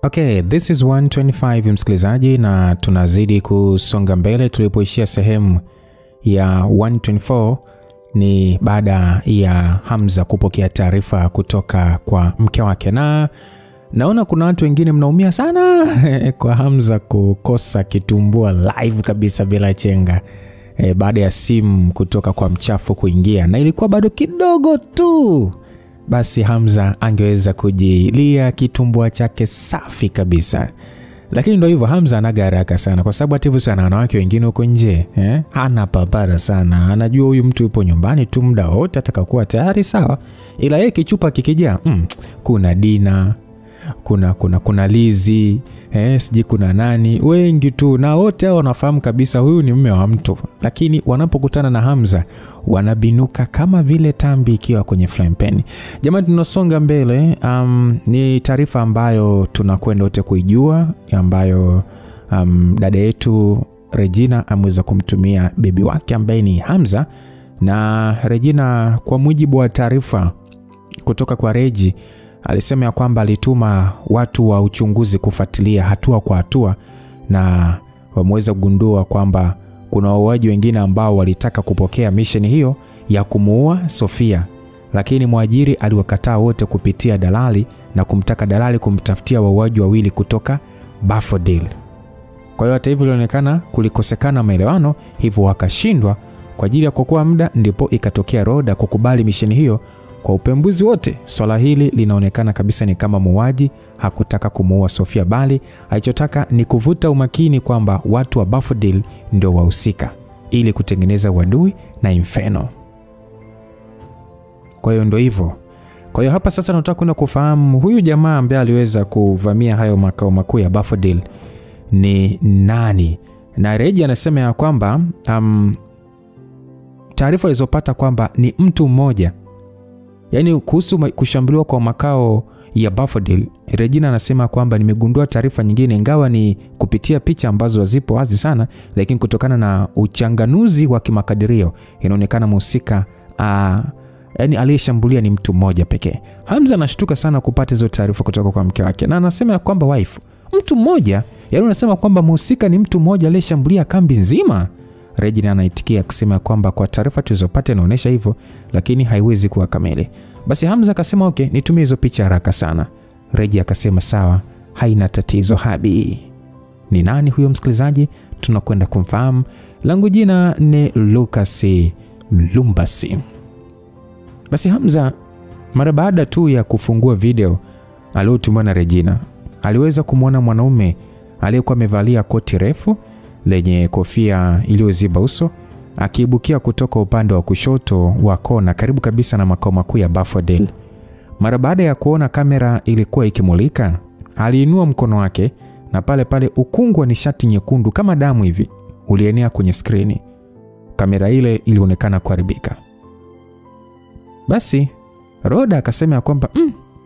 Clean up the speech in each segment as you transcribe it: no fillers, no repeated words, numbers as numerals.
Okay, this is 125 msikilizaji, na tunazidi kusonga mbele. Tulipoishia sehemu ya 124 ni baada ya Hamza kupokea taarifa kutoka kwa mke wake, na naona kuna watu wengine mnaumia sana kwa Hamza kukosa kitumbua live kabisa bila chenga baada ya simu kutoka kwa mchafu kuingia, na ilikuwa bado kidogo tu basi Hamza angeweza kujilia kitumbua chake safi kabisa. Lakini ndio hivyo, Hamza anaga haraka sana kwa sababu ativu sana wanawake wengine huko nje, hana papara sana. Anajua huyu mtu yupo nyumbani tu muda wote atakakuwa tayari sawa. Ila yeye kichupa kikijaa, kuna Dina, kuna Lizi, siji kuna nani, wengi tu, na wote hao wanafahamu kabisa huyu ni mume wa mtu. Lakini wanapokutana na Hamza wanabinuka kama vile tambi ikiwa kwenye frying pan. Jamani, tunasonga mbele. Ni taarifa ambayo tunakwenda wote kuijua, ambayo dada yetu Regina ameweza kumtumia bibi wake ambaye ni Hamza. Na Regina, kwa mujibu wa taarifa kutoka kwa Regi, alisema ya kwamba alituma watu wa uchunguzi kufuatilia hatua kwa hatua, na wameweza kugundua kwamba kuna wauaji wengine ambao walitaka kupokea mission hiyo ya kumuua Sofia, lakini mwajiri aliwakataa wote kupitia dalali na kumtaka dalali kumtafutia wauaji wawili kutoka Buffalo. Kwa hiyo hata hivyo ilionekana kulikosekana maelewano, hivyo wakashindwa. Kwa ajili ya kuokoa muda ndipo ikatokea Roda kukubali mission hiyo. Kwa upembuzi wote, swala hili linaonekana kabisa ni kama muuaji hakutaka kumuua Sofia, bali alichotaka ni kuvuta umakini kwamba watu wa Buffalo ndio wahusika ili kutengeneza uadui na Inferno. Kwa hiyo ndio hivyo. Kwa hiyo hapa sasa tunataka kwenda kufahamu huyu jamaa ambaye aliweza kuvamia hayo makao makuu ya Buffalo ni nani. Na Regi anasema ya kwamba taarifa alizopata kwamba ni mtu mmoja. Yaani kuhusu kushambuliwa kwa makao ya Buffalo, Regina anasema kwamba nimegundua taarifa nyingine, ingawa ni kupitia picha ambazo zipo wazi sana, lakini kutokana na uchanganuzi wa kimakadirio inaonekana mhusika yani aliyeshambulia ni mtu mmoja pekee. Hamza anashtuka sana kupata hizo taarifa kutoka kwa mke wake, na anasema kwamba wife, mtu mmoja? Yaani unasema kwamba mhusika ni mtu mmoja aliyeshambulia kambi nzima? Regina anaitikia akisema kwamba kwa taarifa tulizopata inaonyesha hivyo, lakini haiwezi kuwa kamili. Basi Hamza akasema okay, nitumie hizo picha haraka sana. Regi akasema sawa, haina tatizo habi. Ni nani huyo msikilizaji? Tunakwenda kumfahamu. Langu jina ni Lucas Lumbasi. Basi Hamza mara baada tu ya kufungua video aliyotumwa na Regina, aliweza kumuona mwanaume aliyekuwa amevalia koti refu lenye kofia iliyoziba uso akiibukia kutoka upande wa kushoto wa kona karibu kabisa na makao makuu ya Buffalo. Mara baada ya kuona kamera ilikuwa ikimulika, aliinua mkono wake na pale pale ukungu wa nishati nyekundu kama damu hivi ulienea kwenye skrini. Kamera ile ilionekana kuharibika. Basi Roda akasema kwamba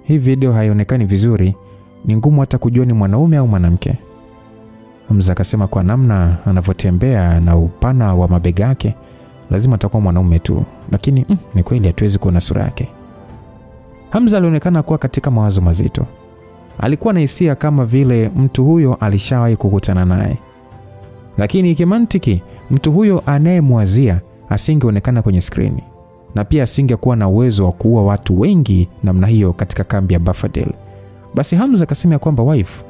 hii video haionekani vizuri, ni ngumu hata kujua ni mwanaume au mwanamke. Hamza akasema kwa namna anavyotembea na upana wa mabega yake lazima atakuwa mwanaume tu, lakini ni kweli hatuwezi kuona sura yake. Hamza alionekana kuwa katika mawazo mazito. Alikuwa na hisia kama vile mtu huyo alishawahi kukutana naye, lakini kimantiki mtu huyo anayemwazia asingeonekana kwenye skrini, na pia asingekuwa na uwezo wa kuua watu wengi namna hiyo katika kambi ya Buffalo. Basi Hamza akasema kwamba wife,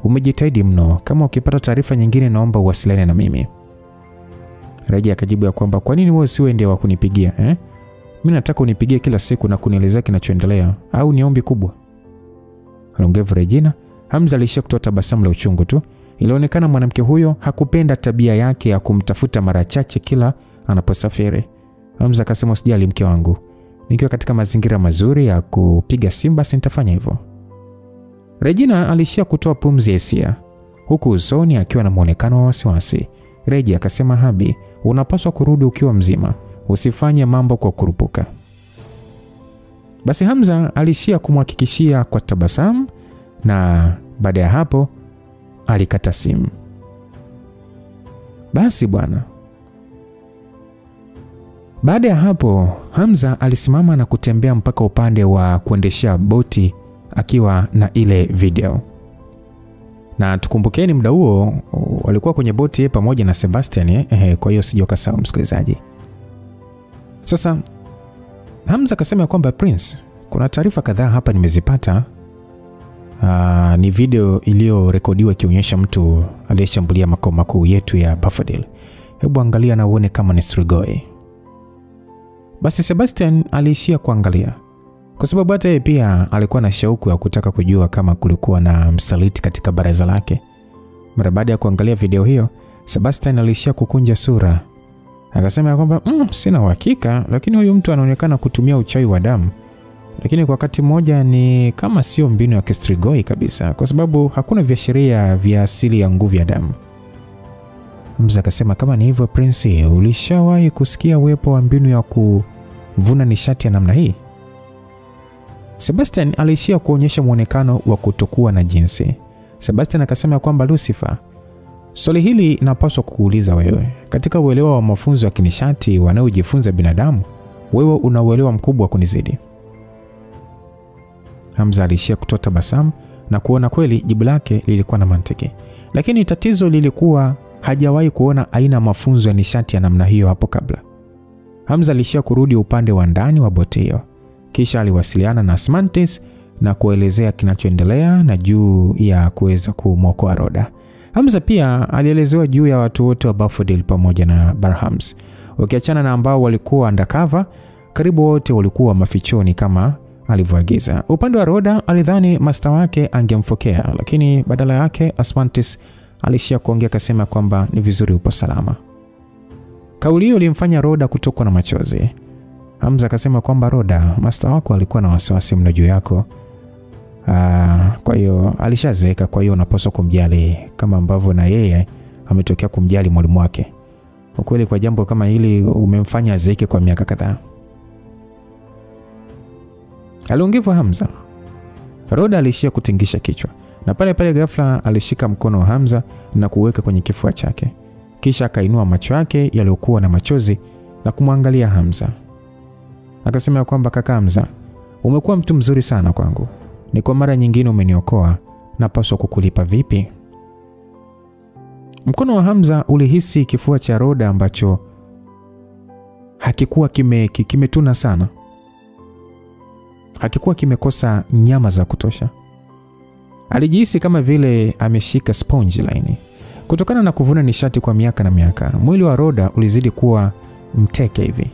umejitahidi mno, kama ukipata taarifa nyingine naomba uwasiliane na mimi. Regi akajibu ya kwamba kwa nini wewe siwe ndiye wa kunipigia? Mimi nataka unipigie kila siku na kunielezea kinachoendelea, au ni ombi kubwa? Alongevu Regina. Hamza alishia kutoa tabasamu la uchungu tu. Ilionekana mwanamke huyo hakupenda tabia yake ya kumtafuta mara chache kila anaposafiri. Hamza akasema usijali mke wangu, nikiwa katika mazingira mazuri ya kupiga simba sitafanya hivyo. Regina alishia kutoa pumzi ya hisia, huku usoni akiwa na muonekano wa wasiwasi. Regi akasema habi, unapaswa kurudi ukiwa mzima, usifanye mambo kwa kurupuka. Basi Hamza alishia kumhakikishia kwa tabasamu, na baada ya hapo alikata simu. Basi bwana. Baada ya hapo Hamza alisimama na kutembea mpaka upande wa kuendeshea boti akiwa na ile video. Na tukumbukeni muda huo walikuwa kwenye boti pamoja na Sebastian, kwa hiyo sijokasahau msikilizaji. Sasa Hamza akasema kwamba Prince, kuna taarifa kadhaa hapa nimezipata. Ni video iliyorekodiwa ikionyesha mtu aliyeshambulia makao makuu yetu ya Buffalo. Hebu angalia na uone kama ni Strigoi. Basi Sebastian aliishia kuangalia, kwa sababu hata yeye pia alikuwa na shauku ya kutaka kujua kama kulikuwa na msaliti katika baraza lake. Mara baada ya kuangalia video hiyo, Sebastian aliishia kukunja sura. Akasema kwamba sina uhakika, lakini huyu mtu anaonekana kutumia uchawi wa damu. Lakini kwa wakati mmoja ni kama sio mbinu ya Strigoi kabisa, kwa sababu hakuna viashiria vya asili ya nguvu ya damu. Hamza akasema kama ni hivyo Prince, ulishawahi kusikia uwepo wa mbinu ya kuvuna nishati ya namna hii? Sebastian aliishia kuonyesha muonekano wa kutokuwa na jinsi. Sebastian akasema kwamba Lucifer, swali hili napaswa kukuuliza wewe. Katika uelewa wa mafunzo ya kinishati wanaojifunza binadamu, wewe una uelewa mkubwa kunizidi. Hamza alishia kutoa tabasamu na kuona kweli jibu lake lilikuwa na mantiki. Lakini tatizo lilikuwa hajawahi kuona aina mafunzo ya nishati ya namna hiyo hapo kabla. Hamza alishia kurudi upande wa ndani wa boti hiyo. Kisha aliwasiliana na Asmantis na kuelezea kinachoendelea na juu ya kuweza kumwokoa Rhoda. Hamza pia alielezewa juu ya watu wote wa Buffalo pamoja na Barhams. Ukiachana na ambao walikuwa undercover, karibu wote walikuwa mafichoni kama alivyoagiza. Upande wa Rhoda alidhani master wake angemfokea, lakini badala yake Asmantis alishia kuongea akasema kwamba ni vizuri upo salama. Kauli hiyo ilimfanya Rhoda kutokwa na machozi. Hamza akasema kwamba Rhoda, master wako alikuwa na wasiwasi mno juu yako. Kwa hiyo alishazeeka, kwa hiyo unapaswa kumjali kama ambavyo na yeye ametokea kumjali mwalimu wake. Ukweli kwa jambo kama hili umemfanya azeeke kwa miaka kadhaa. Aliongea Hamza. Rhoda alishia kutingisha kichwa, na pale pale ghafla alishika mkono wa Hamza na kuweka kwenye kifua chake. Kisha akainua macho yake yaliokuwa na machozi na kumwangalia Hamza. Akasema kwamba kaka Hamza, umekuwa mtu mzuri sana kwangu. Ni kwa mara nyingine umeniokoa, napaswa kukulipa vipi? Mkono wa Hamza ulihisi kifua cha Rhoda ambacho hakikuwa kimetuna sana. Hakikuwa kimekosa nyama za kutosha. Alijihisi kama vile ameshika sponge laini. Kutokana na kuvuna nishati kwa miaka na miaka, mwili wa Rhoda ulizidi kuwa mteke hivi.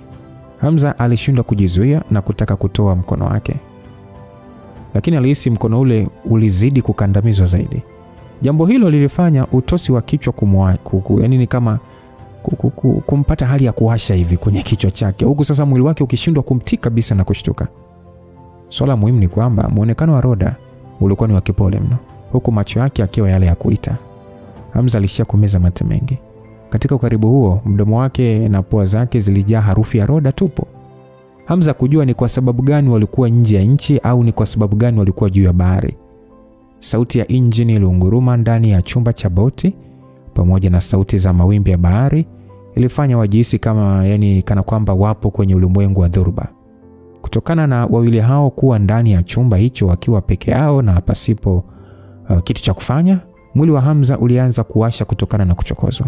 Hamza alishindwa kujizuia na kutaka kutoa mkono wake. Lakini alihisi mkono ule ulizidi kukandamizwa zaidi. Jambo hilo lilifanya utosi wa kichwa yani ni kama kumpata hali ya kuwasha hivi kwenye kichwa chake. Huku sasa mwili wake ukishindwa kumtii kabisa na kushtuka. Swala muhimu ni kwamba muonekano wa Rhoda ulikuwa ni wa kipole mno, huku macho yake akiwa yale ya kuita. Hamza alishia kumeza mate mengi. Katika ukaribu huo, mdomo wake na pua zake zilijaa harufu ya Rhoda tupo. Hamza kujua ni kwa sababu gani walikuwa nje ya nchi au ni kwa sababu gani walikuwa juu ya bahari. Sauti ya injini iliunguruma ndani ya chumba cha boti pamoja na sauti za mawimbi ya bahari ilifanya wajihisi kana kwamba wapo kwenye ulimwengu wa dhoruba. Kutokana na wawili hao kuwa ndani ya chumba hicho wakiwa peke yao na pasipo kitu cha kufanya, mwili wa Hamza ulianza kuwasha kutokana na kuchokozwa.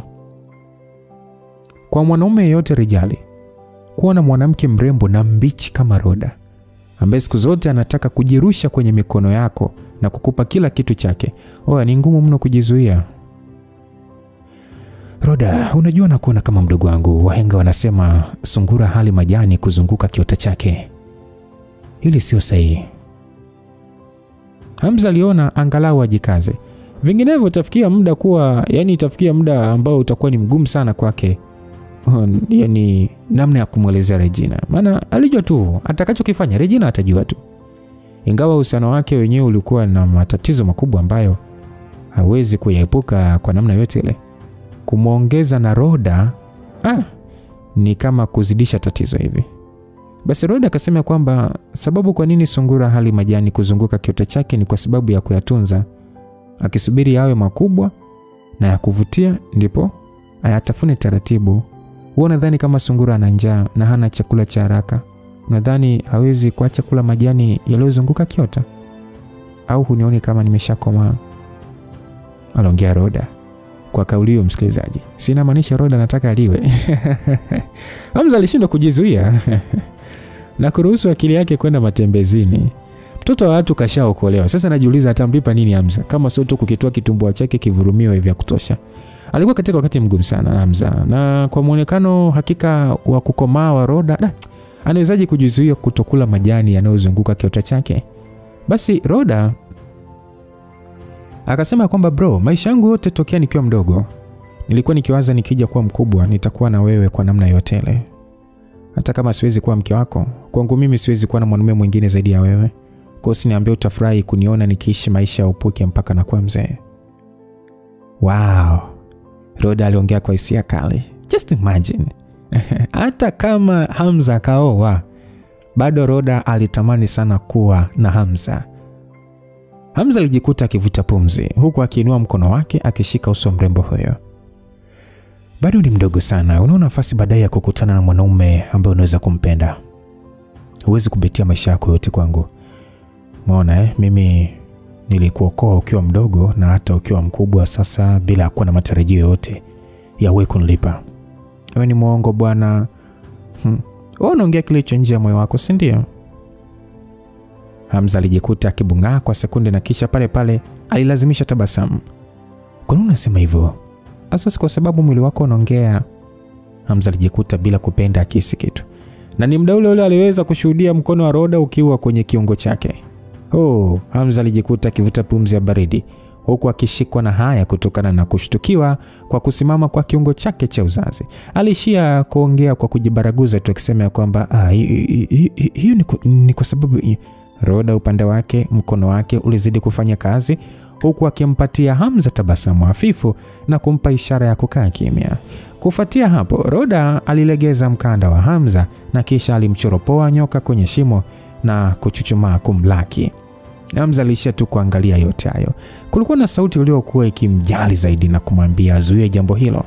Kwa mwanaume yeyote rijali, kuwa na mwanamke mrembo na mbichi kama Rhoda, ambaye siku zote anataka kujirusha kwenye mikono yako na kukupa kila kitu chake, ni ngumu mno kujizuia. Rhoda, unajua na kuona kama mdogo wangu. Wahenga wanasema sungura hali majani kuzunguka kiota chake. Hili sio sahihi. Hamza aliona angalau ajikaze. Vinginevyo itafikia muda ambao utakuwa ni mgumu sana kwake. Namna ya kumwelezea Regina. Maana alijua tu atakachokifanya Regina atajua tu. Ingawa uhusiano wake wenyewe ulikuwa na matatizo makubwa ambayo hawezi kuyaepuka kwa namna yote ile. Kumuongeza na Rhoda ni kama kuzidisha tatizo hivi. Basi Rhoda akasema kwamba sababu kwa nini sungura hali majani kuzunguka kiota chake ni kwa sababu ya kuyatunza, akisubiri yawe makubwa na ya kuvutia ndipo ayatafune taratibu. Wewe unadhani kama sungura ana njaa na hana chakula cha haraka, unadhani hawezi kuacha kula majani yaliyozunguka kiota? Au hunioni kama nimeshakomaa? aliongea Roda. Kwa kauli hiyo msikilizaji, sina maanisha Roda anataka aliwe. Hamza alishindwa kujizuia na kuruhusu akili yake kwenda matembezini. Mtoto wa watu kashaokolewa. Sasa najiuliza atamlipa nini Hamza kama sio tu kukitoa kitumbua chake kivurumiwe vya kutosha. Alikuwa katika wakati mgumu sana Hamza, na kwa muonekano hakika wa kukomaa wa Roda, anawezaje kujizuia kutokula majani yanayozunguka kiota chake? Basi Roda akasema kwamba bro, maisha yangu yote tokea nikiwa mdogo nilikuwa nikiwaza nikija kuwa mkubwa nitakuwa na wewe kwa namna yote ile. Hata kama siwezi kuwa mke wako, kwangu mimi siwezi kuwa na mwanamume mwingine zaidi ya wewe. Kwa usiniambie utafurahi kuniona nikiishi maisha ya upuke mpaka na kuwa mzee. Wow. Roda aliongea kwa hisia kali. Just imagine. Hata kama Hamza kaoa, bado Roda alitamani sana kuwa na Hamza. Hamza alijikuta akivuta pumzi huku akiinua mkono wake akishika uso mrembo huyo. Bado ni mdogo sana, una nafasi baadaye ya kukutana na mwanaume ambaye unaweza kumpenda. Huwezi kubetia maisha yako yote kwangu. Umeona mimi nilikuokoa ukiwa mdogo na hata ukiwa mkubwa sasa bila kuwa na matarajio yote ya wewe kunilipa. Wewe ni muongo bwana. Wewe unaongea kilicho nje ya moyo wako, si ndio? Hamza alijikuta akibungaa kwa sekunde na kisha pale pale alilazimisha tabasamu. Kwa nini unasema hivyo? Asasi kwa sababu mwili wako unaongea. Hamza alijikuta bila kupenda akisi kitu. Na ni muda ule aliweza kushuhudia mkono wa Roda ukiwa kwenye kiungo chake. Hamza alijikuta akivuta pumzi ya baridi huku akishikwa na haya kutokana na kushtukiwa kwa kusimama kwa kiungo chake cha uzazi. Alishia kuongea kwa kujibaraguza tu akisema kwamba hiyo ni kwa sababu Roda upande wake mkono wake ulizidi kufanya kazi huku akimpatia Hamza tabasamu hafifu na kumpa ishara ya kukaa kimya. Kufuatia hapo Roda alilegeza mkanda wa Hamza na kisha alimchoropoa nyoka kwenye shimo na kuchuchumaa kumlaki. Hamza alishia tu kuangalia yote hayo. Kulikuwa na sauti iliyokuwa ikimjali zaidi na kumwambia azuie jambo hilo.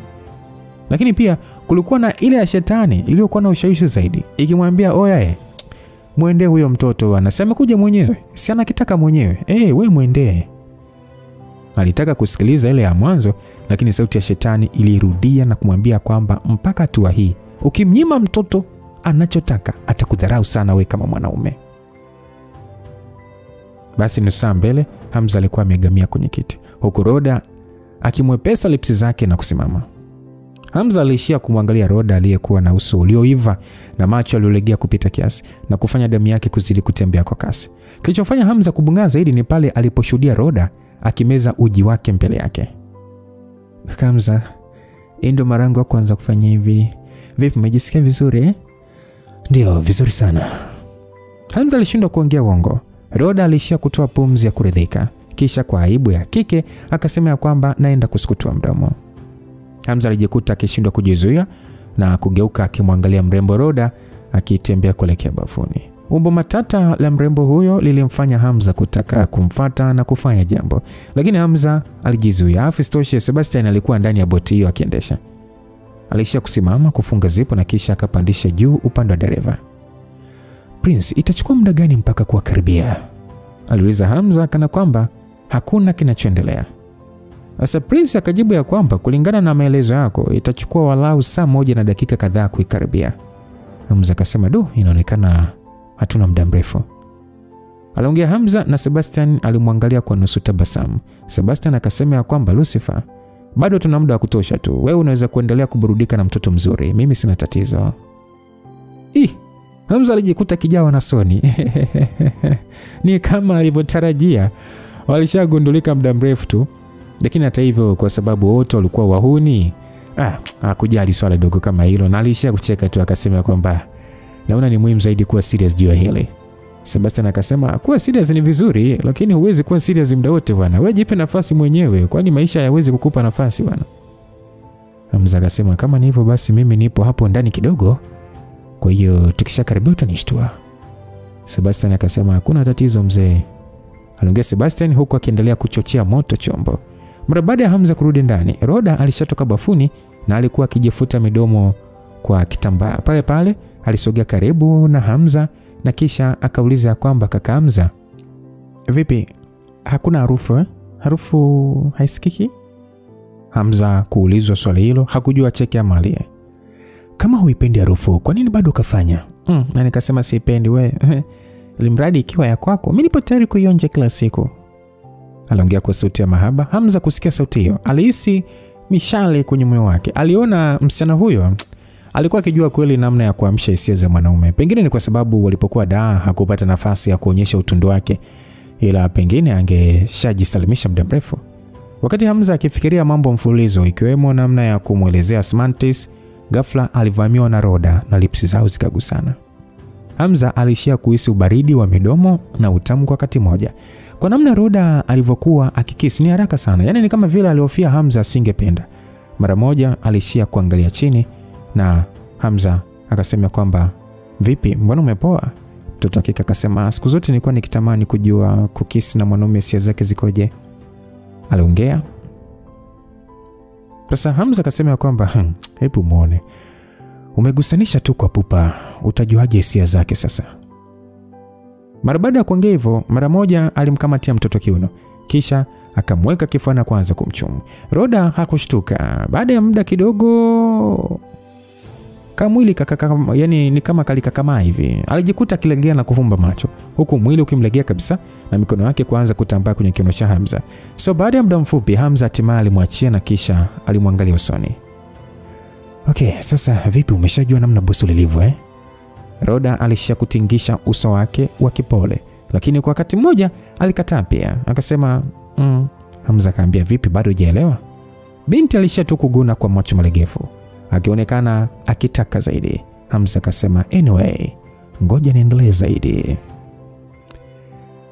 Lakini pia kulikuwa na ile ya shetani iliyokuwa na ushawishi zaidi ikimwambia oya muende huyo mtoto anasema kuja mwenyewe. Si anakitaka mwenyewe. Wewe muende. Alitaka kusikiliza ile ya mwanzo lakini sauti ya shetani ilirudia na kumwambia kwamba mpaka hatua hii ukimnyima mtoto anachotaka atakudharau sana we kama mwanaume. Basi nusu mbele Hamza alikuwa amegamia kwenye kiti huku Roda akimwepesa lipsi zake na kusimama. Hamza alishia kumwangalia Roda aliyekuwa na uso ulioiva na macho yaliyolegea kupita kiasi na kufanya damu yake kuzidi kutembea kwa kasi. Kilichofanya Hamza kubungaa zaidi ni pale aliposhuhudia Roda akimeza uji wake mbele yake. Hamza, ndio mara yangu ya kwanza kufanya hivi. Vipi, umejisikia vizuri? Ndio, vizuri sana. Hamza alishindwa kuongea uongo. Roda alishia kutoa pumzi ya kuridhika. Kisha kwa aibu ya kike akasema kwamba naenda kusukutua mdomo. Hamza alijikuta akishindwa kujizuia na kugeuka akimwangalia mrembo Roda akitembea kuelekea bafuni. Umbo matata la mrembo huyo lilimfanya Hamza kutaka kumfuata na kufanya jambo. Lakini Hamza alijizuia. Afistoshe Sebastian alikuwa ndani ya boti hiyo akiendesha. Alishia kusimama kufunga zipo na kisha akapandisha juu upande wa dereva. Prince, itachukua muda gani mpaka kuwakaribia? Aliuliza Hamza kana kwamba hakuna kinachoendelea. Sasa Prince akajibu ya kwamba kulingana na maelezo yako itachukua walau saa 1 na dakika kadhaa kuikaribia. Hamza akasema inaonekana hatuna muda mrefu. Aliongea Hamza na Sebastian alimwangalia kwa nusu tabasamu. Sebastian akasema ya kwamba Lucifer, bado tuna muda wa kutosha tu. Wewe unaweza kuendelea kuburudika na mtoto mzuri. Mimi sina tatizo. Hamza alijikuta kijawa na soni. Ni kama alivyotarajia. Walishagundulika muda mrefu tu. Lakini hata hivyo kwa sababu wote walikuwa wahuni, hakujali swala dogo kama hilo na alishia kucheka tu akasema kwamba naona ni muhimu zaidi kuwa serious juu ya hili. Sebastian akasema kuwa serious ni vizuri lakini huwezi kuwa serious muda wote bwana. Wewe jipe nafasi mwenyewe kwani maisha hayawezi kukupa nafasi bwana. Hamza akasema kama ni hivyo basi mimi nipo hapo ndani kidogo. Kwa hiyo tukishakaribia utanishtua. Sebastian akasema hakuna tatizo mzee. Aliongea Sebastian huku akiendelea kuchochea moto chombo. Mara baada ya Hamza kurudi ndani, Roda alishatoka bafuni na alikuwa akijifuta midomo kwa kitambaa. Pale pale alisogea karibu na Hamza na kisha akauliza kwamba kaka Hamza, vipi? Hakuna harufu? Harufu haisikiki? Hamza kuulizwa swali hilo hakujua cheke ama alie. Kama huipendi harufu, kwa nini bado ukafanya? Na nikasema siipendi we. Ilimradi ikiwa ya kwako, mimi nipo tayari kuionja kila siku. Aliongea kwa sauti ya mahaba. Hamza kusikia sauti hiyo, alihisi mishale kwenye moyo wake. Aliona msichana huyo alikuwa akijua kweli namna ya kuamsha hisia za mwanaume. Pengine ni kwa sababu walipokuwa hakupata nafasi ya kuonyesha utundu wake, ila pengine angeshajisalimisha muda mrefu. Wakati Hamza akifikiria mambo mfululizo ikiwemo namna ya kumuelezea Smantis, ghafla alivamiwa na Roda na lipsi zao zikagusana. Hamza alishia kuhisi ubaridi wa midomo na utamu kwa wakati moja. Kwa namna Roda alivyokuwa akikisi ni haraka sana, yani ni kama vile alihofia Hamza asingependa. Mara moja alishia kuangalia chini na Hamza akasema kwamba vipi, mbona umepoa? Mtoto hakika akasema siku zote nilikuwa nikitamani kujua kukisi na mwanaume hisia zake zikoje. Aliongea. Sasa Hamza akasema kwamba hebu muone. Umegusanisha tu kwa pupa, utajuaje hisia zake sasa? Mara baada ya kuongea hivyo, mara moja alimkamatia mtoto kiuno, kisha akamweka kifuani kwanza kumchumu. Roda hakushtuka. Baada ya muda kidogo kamwili yani ni kama kalikakamaa hivi. Alijikuta akilegea na kufumba macho, huku mwili ukimlegea kabisa na mikono yake kuanza kutambaa kwenye kiuno cha Hamza. So baada ya muda mfupi Hamza hatimaye alimwachia na kisha alimwangalia usoni. Okay, sasa vipi, umeshajua namna busu lilivyo Roda alishia kutingisha uso wake wa kipole, lakini kwa wakati mmoja alikataa pia. Akasema, Hamza akaambia, vipi bado hujaelewa? Binti alishia tu kuguna kwa macho malegefu, akionekana akitaka zaidi. Hamza akasema, anyway, ngoja niendelee zaidi.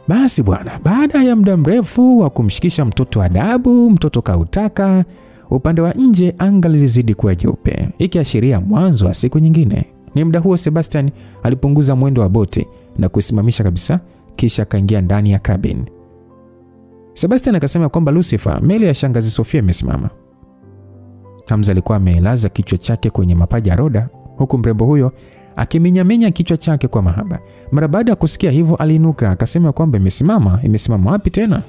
Basi bwana, baada ya muda mrefu wa kumshikisha mtoto adabu, mtoto kautaka, upande wa nje anga lilizidi kuwa jeupe, ikiashiria mwanzo wa siku nyingine. Ni muda huo Sebastian alipunguza mwendo wa boti na kusimamisha kabisa, kisha akaingia ndani ya cabin. Sebastian akasema kwamba Lucifer, meli ya shangazi Sofia imesimama. Hamza alikuwa amelaza kichwa chake kwenye mapaja ya Roda, huku mrembo huyo akiminyamenya kichwa chake kwa mahaba. Mara baada ya kusikia hivyo aliinuka akasema kwamba imesimama wapi tena?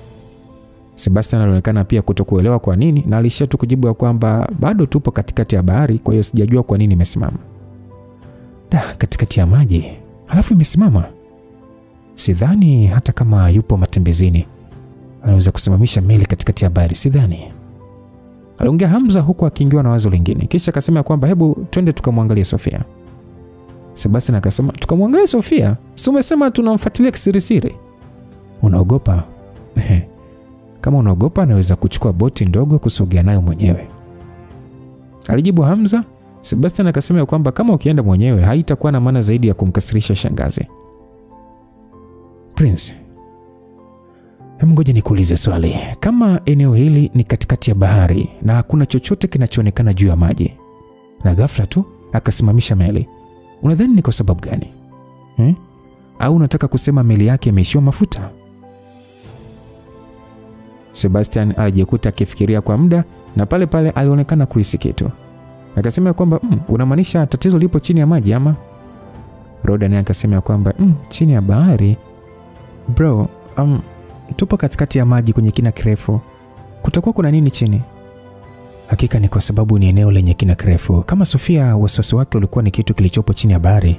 Sebastian alionekana pia kutokuelewa kwa nini, na alishia tu kujibu kwamba bado tupo katikati ya bahari, kwa hiyo sijajua kwa nini imesimama. Katikati ya maji halafu imesimama? Sidhani hata kama yupo matembezini anaweza kusimamisha meli katikati ya bahari, sidhani. Aliongea Hamza huku akiingiwa na wazo lingine, kisha akasema kwamba hebu twende tukamwangalie Sofia. Sebastian akasema, tukamwangalie Sofia? Si umesema tunamfuatilia kisirisiri? Unaogopa? Kama unaogopa naweza kuchukua boti ndogo kusogea nayo mwenyewe, alijibu Hamza. Sebastian akasema kwamba kama ukienda mwenyewe haitakuwa na maana zaidi ya kumkasirisha shangazi. Prince, ngoja nikuulize swali. Kama eneo hili ni katikati ya bahari na hakuna chochote kinachoonekana juu ya maji, na ghafla tu akasimamisha meli, unadhani ni kwa sababu gani? Au unataka kusema meli yake imeishiwa mafuta? Sebastian alijikuta akifikiria kwa muda na pale pale alionekana kuhisi kitu. Akasema kwamba unamaanisha tatizo lipo chini ya maji ama? Roda naye akasema kwamba chini ya bahari? Bro, tupo katikati ya maji kwenye kina kirefu. Kutakuwa kuna nini chini? Hakika ni kwa sababu ni eneo lenye kina kirefu. Kama Sofia wasiwasi wake ulikuwa ni kitu kilichopo chini ya bahari,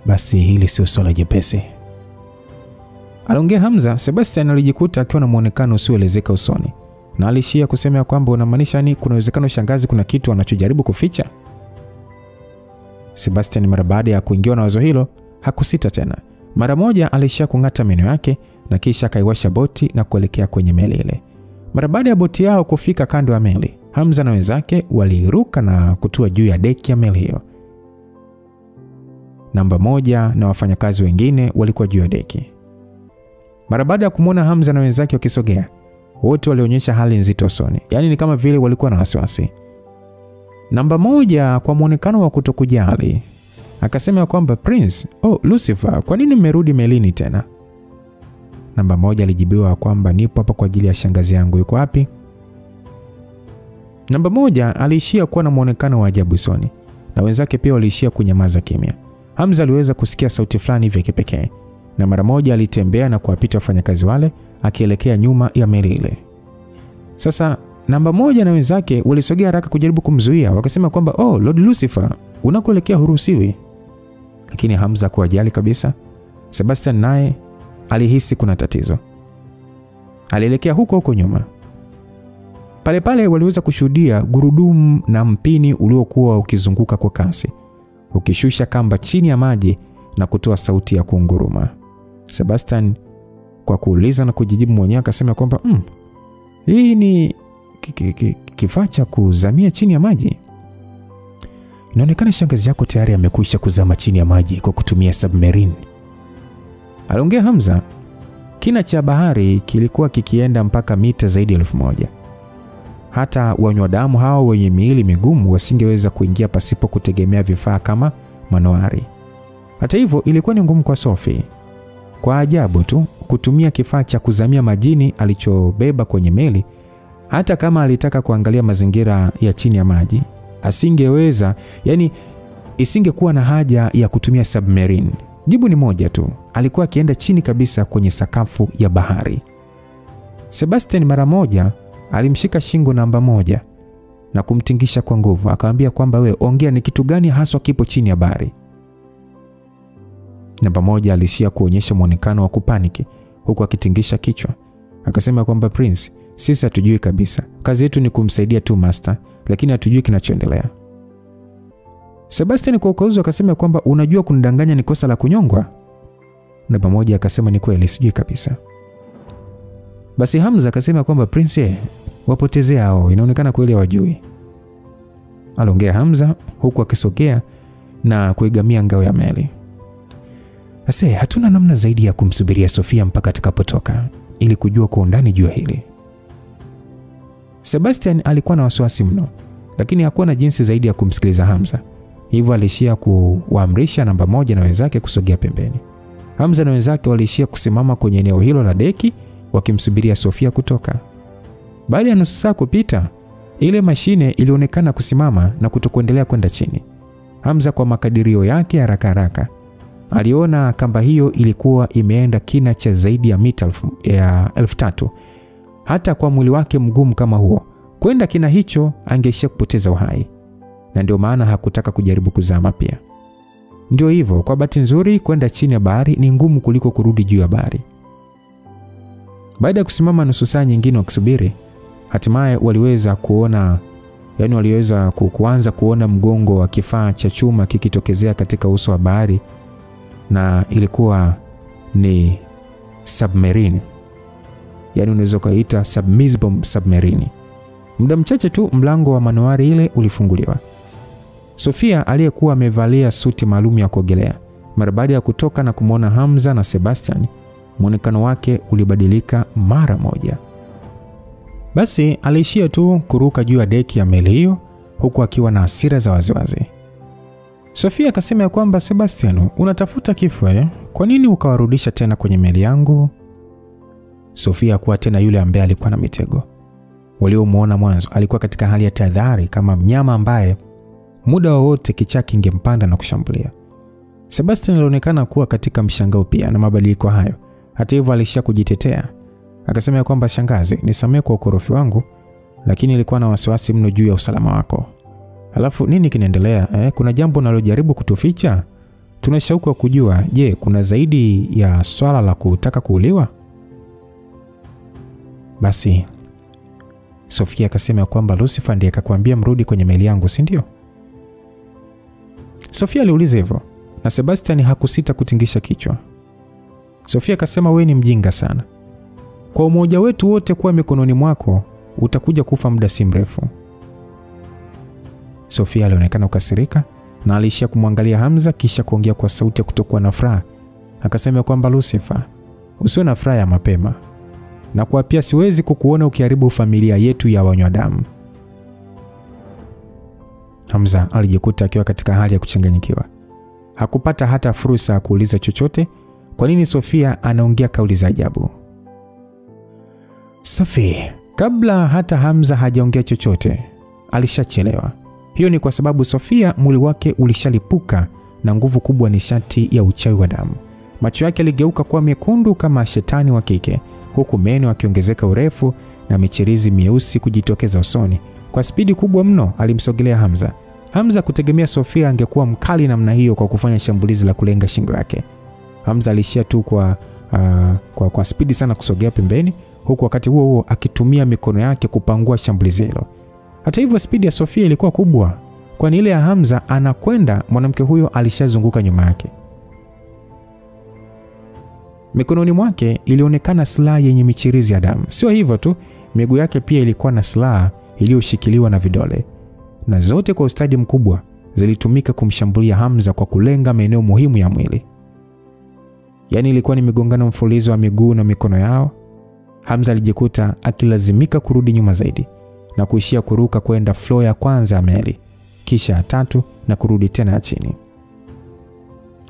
basi hili sio swala jepesi, aliongea Hamza. Sebastian alijikuta akiwa na muonekano usioelezeka usoni, na alishia kusema kwamba unamaanisha ni kuna uwezekano shangazi kuna kitu anachojaribu kuficha? Sebastian mara baada ya kuingiwa na wazo hilo hakusita tena. Mara moja alishia kung'ata meno yake na kisha kaiwasha boti na kuelekea kwenye meli ile. Mara baada ya boti yao kufika kando ya meli, Hamza na wenzake waliruka na kutua juu ya deki ya meli hiyo. Namba 1 na wafanyakazi wengine walikuwa juu ya deki. Mara baada ya kumwona Hamza na wenzake wakisogea, wote walionyesha hali nzito usoni, yani ni kama vile walikuwa na wasiwasi. Namba 1 kwa muonekano wa kutokujali akasema kwamba Prince, Lucifer, kwa nini mmerudi melini tena? Namba 1 alijibiwa kwamba nipo hapa kwa ajili ya shangazi yangu. Yuko wapi? Namba 1 aliishia kuwa na muonekano wa ajabu usoni, na wenzake pia waliishia kunyamaza kimya. Hamza aliweza kusikia sauti fulani hivi kipekee, na mara moja alitembea na kuwapita wafanyakazi wale akielekea nyuma ya meli ile. Sasa Namba moja na wenzake walisogea haraka kujaribu kumzuia, wakasema kwamba Lord Lucifer, unakoelekea huruhusiwi. Lakini Hamza hakuwajali kabisa. Sebastian naye alihisi kuna tatizo. Alielekea huko nyuma. Pale waliweza kushuhudia gurudumu na mpini uliokuwa ukizunguka kwa kasi, ukishusha kamba chini ya maji na kutoa sauti ya kunguruma. Sebastian kwa kuuliza na kujijibu mwenyewe akasema kwamba hii ni kifaa cha kuzamia chini ya maji. Inaonekana shangazi yako tayari amekwisha kuzama chini ya maji kwa kutumia submarine, aliongea Hamza. Kina cha bahari kilikuwa kikienda mpaka mita zaidi ya 1000. Hata wanywadamu hao wenye miili migumu wasingeweza kuingia pasipo kutegemea vifaa kama manuari. Hata hivyo ilikuwa ni ngumu kwa Sophie. Kwa ajabu tu, kutumia kifaa cha kuzamia majini alichobeba kwenye meli, hata kama alitaka kuangalia mazingira ya chini ya maji, asingeweza, yani isingekuwa na haja ya kutumia submarine. Jibu ni moja tu, alikuwa akienda chini kabisa kwenye sakafu ya bahari. Sebastian mara moja alimshika shingo namba moja na kumtingisha kwa nguvu, akamwambia kwamba we ongea, ni kitu gani haswa kipo chini ya bahari? Namba moja alishia kuonyesha muonekano wa kupaniki huku akitingisha kichwa. Akasema kwamba Prince, sisi hatujui kabisa. Kazi yetu ni kumsaidia tu master, lakini hatujui kinachoendelea. Sebastian kwa ukauzo akasema kwamba unajua kunidanganya ni kosa la kunyongwa? Namba moja akasema ni kweli, sijui kabisa. Basi Hamza akasema kwamba Prince, wapotezea hao, inaonekana kweli hawajui. Aliongea Hamza huku akisogea na kuigamia ngao ya meli. Ase, hatuna namna zaidi ya kumsubiria Sofia mpaka atakapotoka ili kujua kwa undani juu hili. Sebastian alikuwa na wasiwasi mno, lakini hakuwa na jinsi zaidi ya kumsikiliza Hamza. Hivyo alishia kuamrisha namba moja na wenzake kusogea pembeni. Hamza na wenzake walishia kusimama kwenye eneo hilo la deki wakimsubiria Sofia kutoka. Baada ya nusu saa kupita, ile mashine ilionekana kusimama na kutokuendelea kwenda chini. Hamza kwa makadirio yake haraka aliona kamba hiyo ilikuwa imeenda kina cha zaidi ya mita 1000. Hata kwa mwili wake mgumu kama huo, kwenda kina hicho angeishia kupoteza uhai. Na ndio maana hakutaka kujaribu kuzama pia. Ndio hivyo, kwa bahati nzuri kwenda chini ya bahari ni ngumu kuliko kurudi juu ya bahari. Baada ya kusimama nusu saa nyingine wakisubiri, hatimaye waliweza kuona, waliweza kuanza kuona mgongo wa kifaa cha chuma kikitokezea katika uso wa bahari, na ilikuwa ni submarine. Unaweza kuita submersible submarine. Muda mchache tu mlango wa manuari ile ulifunguliwa. Sofia aliyekuwa amevalia suti maalum ya kuogelea, mara baada ya kutoka na kumwona Hamza na Sebastian, muonekano wake ulibadilika mara moja. Basi aliishia tu kuruka juu ya deki ya meli hiyo huku akiwa na hasira za waziwazi. Sofia akasema kwamba Sebastian, unatafuta kifo Kwa nini ukawarudisha tena kwenye meli yangu? Sofia kuwa tena yule ambaye alikuwa na mitego. Waliomuona mwanzo alikuwa katika hali ya tahadhari kama mnyama ambaye muda wowote kichaa kingempanda na kushambulia. Sebastian alionekana kuwa katika mshangao pia na mabadiliko hayo. Hata hivyo alishia kujitetea. Akasema kwamba shangazi, nisamehe kwa ukorofi wangu, lakini nilikuwa na wasiwasi mno juu ya usalama wako. Alafu nini kinaendelea? Kuna jambo nalojaribu kutuficha? Tuna shauku ya kujua, je, kuna zaidi ya swala la kutaka kuuliwa? Basi Sofia akasema kwamba Lucifer ndiye akakwambia mrudi kwenye meli yangu, si ndio? Sofia aliuliza hivyo na Sebastian hakusita kutingisha kichwa. Sofia akasema wewe ni mjinga sana. Kwa umoja wetu wote kuwa mikononi mwako, utakuja kufa muda si mrefu. Sofia alionekana kukasirika na alishia kumwangalia Hamza kisha kuongea kwa sauti ya kutokuwa na furaha. Akasema kwamba Lucifer, usiwe na furaha ya mapema. Na kwa pia siwezi kukuona ukiharibu familia yetu ya wanywadamu. Hamza alijikuta akiwa katika hali ya kuchanganyikiwa. Hakupata hata fursa ya kuuliza chochote. Kwa nini Sofia anaongea kauli za ajabu? Sofia, kabla hata Hamza hajaongea chochote, alishachelewa. Hiyo ni kwa sababu Sofia mwili wake ulishalipuka na nguvu kubwa nishati ya uchawi wa damu. Macho yake yaligeuka kuwa mekundu kama shetani wa kike, huku meno yakiongezeka urefu na michirizi mieusi kujitokeza usoni. Kwa spidi kubwa mno alimsogelea Hamza. Hamza kutegemea Sofia angekuwa mkali namna hiyo kwa kufanya shambulizi la kulenga shingo yake. Hamza alishia tu kwa spidi sana kusogea pembeni, huku wakati huo akitumia mikono yake kupangua shambulizi hilo. Hata hivyo spidi ya Sofia ilikuwa kubwa, kwani ile ya Hamza anakwenda mwanamke huyo alishazunguka nyuma yake. Mikononi mwake ilionekana silaha yenye michirizi ya damu. Sio hivyo tu, miguu yake pia ilikuwa na silaha iliyoshikiliwa na vidole. Na zote kwa ustadi mkubwa zilitumika kumshambulia Hamza kwa kulenga maeneo muhimu ya mwili. Yaani ilikuwa ni migongano mfululizo wa miguu na mikono yao. Hamza alijikuta akilazimika kurudi nyuma zaidi na kuishia kuruka kwenda floor ya kwanza ya meli, kisha ya tatu na kurudi tena chini.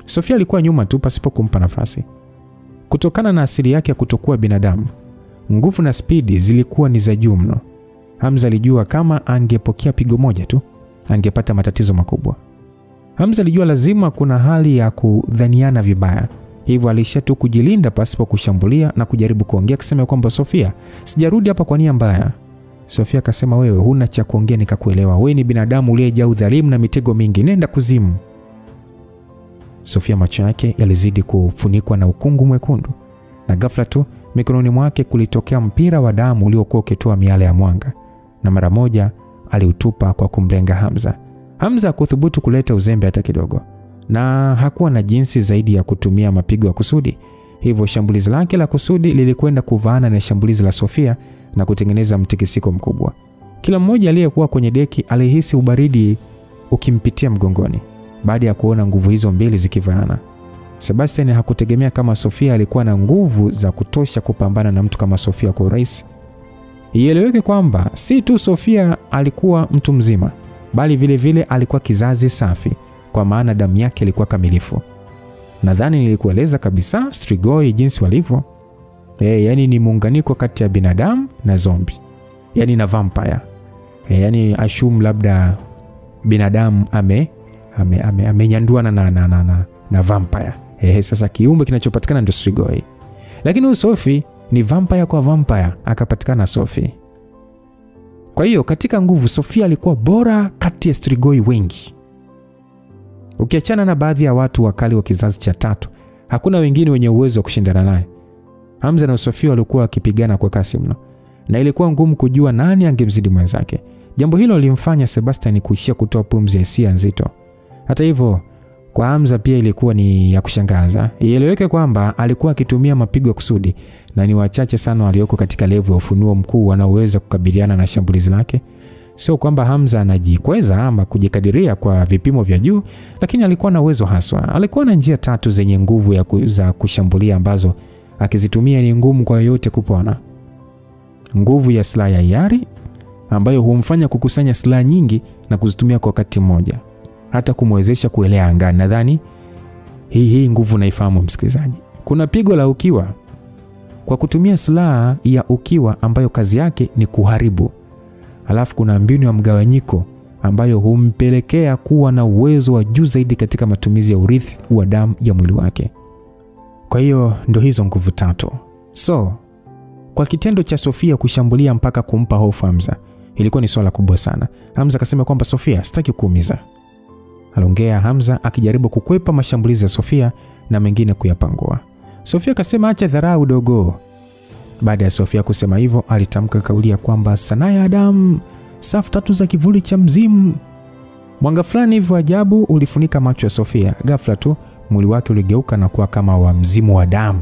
Sofia alikuwa nyuma tu pasipo kumpa nafasi. Kutokana na asili yake ya kutokuwa binadamu, nguvu na spidi zilikuwa ni za juu mno. Hamza alijua kama angepokea pigo moja tu, angepata matatizo makubwa. Hamza alijua lazima kuna hali ya kudhaniana vibaya. Hivyo alishia tu kujilinda pasipo kushambulia na kujaribu kuongea akisema kwamba Sofia, sijarudi hapa kwa nia mbaya. Sofia akasema, wewe huna cha kuongea, nikakuelewa. Wewe ni binadamu uliyejaa udhalimu na mitego mingi, nenda kuzimu. Sofia macho yake yalizidi kufunikwa na ukungu mwekundu, na ghafla tu mikononi mwake kulitokea mpira wa damu uliokuwa ukitoa miale ya mwanga, na mara moja aliutupa kwa kumlenga Hamza. Hamza hakuthubutu kuleta uzembe hata kidogo, na hakuwa na jinsi zaidi ya kutumia mapigo ya kusudi. Hivyo shambulizi lake la kusudi lilikwenda kuvaana na shambulizi la Sofia na kutengeneza mtikisiko mkubwa. Kila mmoja aliyekuwa kwenye deki alihisi ubaridi ukimpitia mgongoni baada ya kuona nguvu hizo mbili zikivaana. Sebastian hakutegemea kama Sofia alikuwa na nguvu za kutosha kupambana na mtu kama Sofia kwa urahisi. Ieleweke kwamba si tu Sofia alikuwa mtu mzima, bali vile vile alikuwa kizazi safi, kwa maana damu yake ilikuwa kamilifu. Nadhani nilikueleza kabisa Strigoi jinsi walivyo. Yani ni muunganiko kati ya binadamu na zombie. Yani na vampire. Yani ashum labda binadamu amenyanduana na vampire. Sasa kiumbe kinachopatikana ndio Strigoi. Lakini Sophie ni vampire kwa vampire, akapatikana Sophie. Kwa hiyo katika nguvu Sofia alikuwa bora kati ya Strigoi wengi. Ukiachana na baadhi ya watu wakali wa kizazi cha tatu, hakuna wengine wenye uwezo wa kushindana naye. Hamza na Sofia walikuwa wakipigana kwa kasi mno, na ilikuwa ngumu kujua nani angemzidi mwenzake. Jambo hilo lilimfanya Sebastian kuishia kutoa pumzi ya hisia nzito. Hata hivyo, kwa Hamza pia ilikuwa ni ya kushangaza. Ieleweke kwamba alikuwa akitumia mapigo ya kusudi, na ni wachache sana walioko katika level ya ufunuo mkuu wanaoweza kukabiliana na shambulizi lake. Sio kwamba Hamza anajikweza ama kujikadiria kwa vipimo vya juu, lakini alikuwa na uwezo haswa. Alikuwa na njia tatu zenye nguvu za kushambulia ambazo akizitumia ni ngumu kwa yote kupona. Nguvu ya silaha ya hiari ambayo humfanya kukusanya silaha nyingi na kuzitumia kwa wakati mmoja, hata kumwezesha kuelea angani. Nadhani hii nguvu naifahamu msikilizaji. Kuna pigo la ukiwa, kwa kutumia silaha ya ukiwa ambayo kazi yake ni kuharibu. Alafu kuna mbinu ya mgawanyiko ambayo humpelekea kuwa na uwezo wa juu zaidi katika matumizi ya urithi wa damu ya mwili wake. Kwa hiyo ndio hizo nguvu tatu. So, kwa kitendo cha Sofia kushambulia mpaka kumpa hofu Hamza, ilikuwa ni swala kubwa sana. Hamza akasema kwamba Sofia, sitaki kuumiza. Aliongea Hamza akijaribu kukwepa mashambulizi ya Sofia na mengine kuyapangua. Sofia akasema, acha dharau dogo. Baada ya Sofia kusema hivyo, alitamka kauli ya kwamba sanaa ya Adamu, safu tatu za kivuli cha mzimu. Mwanga fulani hivyo ajabu ulifunika macho ya Sofia. Ghafla tu mwili wake uligeuka na kuwa kama wa mzimu wa damu,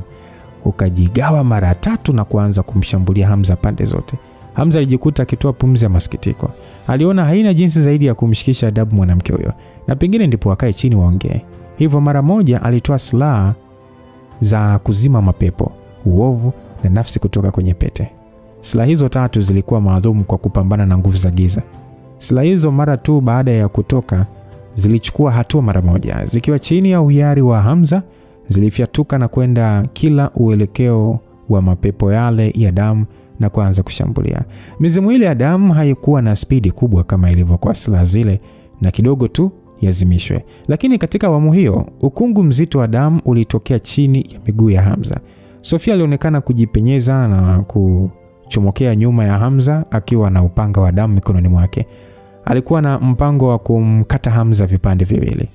ukajigawa mara tatu na kuanza kumshambulia Hamza pande zote. Hamza alijikuta akitoa pumzi ya masikitiko. Aliona haina jinsi zaidi ya kumshikisha adabu mwanamke huyo, na pengine ndipo akae chini waongee. Hivyo mara moja alitoa silaha za kuzima mapepo, uovu na nafsi kutoka kwenye pete. Silaha hizo tatu zilikuwa maalum kwa kupambana na nguvu za giza. Silaha hizo mara tu baada ya kutoka zilichukua hatua mara moja, zikiwa chini ya uhiari wa Hamza, zilifyatuka na kwenda kila uelekeo wa mapepo yale ya damu na kuanza kushambulia. Mizimu ile ya damu haikuwa na spidi kubwa kama ilivyokuwa silaha zile, na kidogo tu yazimishwe. Lakini katika awamu hiyo, ukungu mzito wa damu ulitokea chini ya miguu ya Hamza. Sofia alionekana kujipenyeza na alichomokea nyuma ya Hamza akiwa na upanga wa damu mikononi mwake. Alikuwa na mpango wa kumkata Hamza vipande viwili.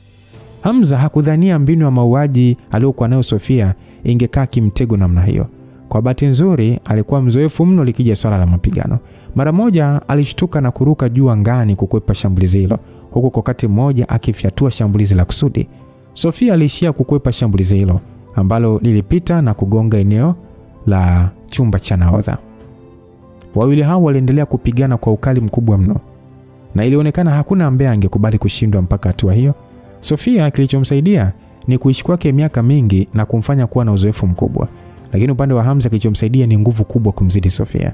Hamza hakudhania mbinu ya mauaji aliyokuwa nayo Sofia ingekaa kimtego namna hiyo. Kwa bahati nzuri alikuwa mzoefu mno likija swala la mapigano. Mara moja alishtuka na kuruka juu angani kukwepa shambulizi hilo, huku kwa wakati mmoja akifyatua shambulizi la kusudi. Sofia aliishia kukwepa shambulizi hilo ambalo lilipita na kugonga eneo la chumba cha nahodha. Wawili hao waliendelea kupigana kwa ukali mkubwa mno, na ilionekana hakuna ambaye angekubali kushindwa mpaka hatua hiyo. Sofia kilichomsaidia ni kuishi kwake miaka mingi na kumfanya kuwa na uzoefu mkubwa, lakini upande wa Hamza kilichomsaidia ni nguvu kubwa kumzidi Sofia.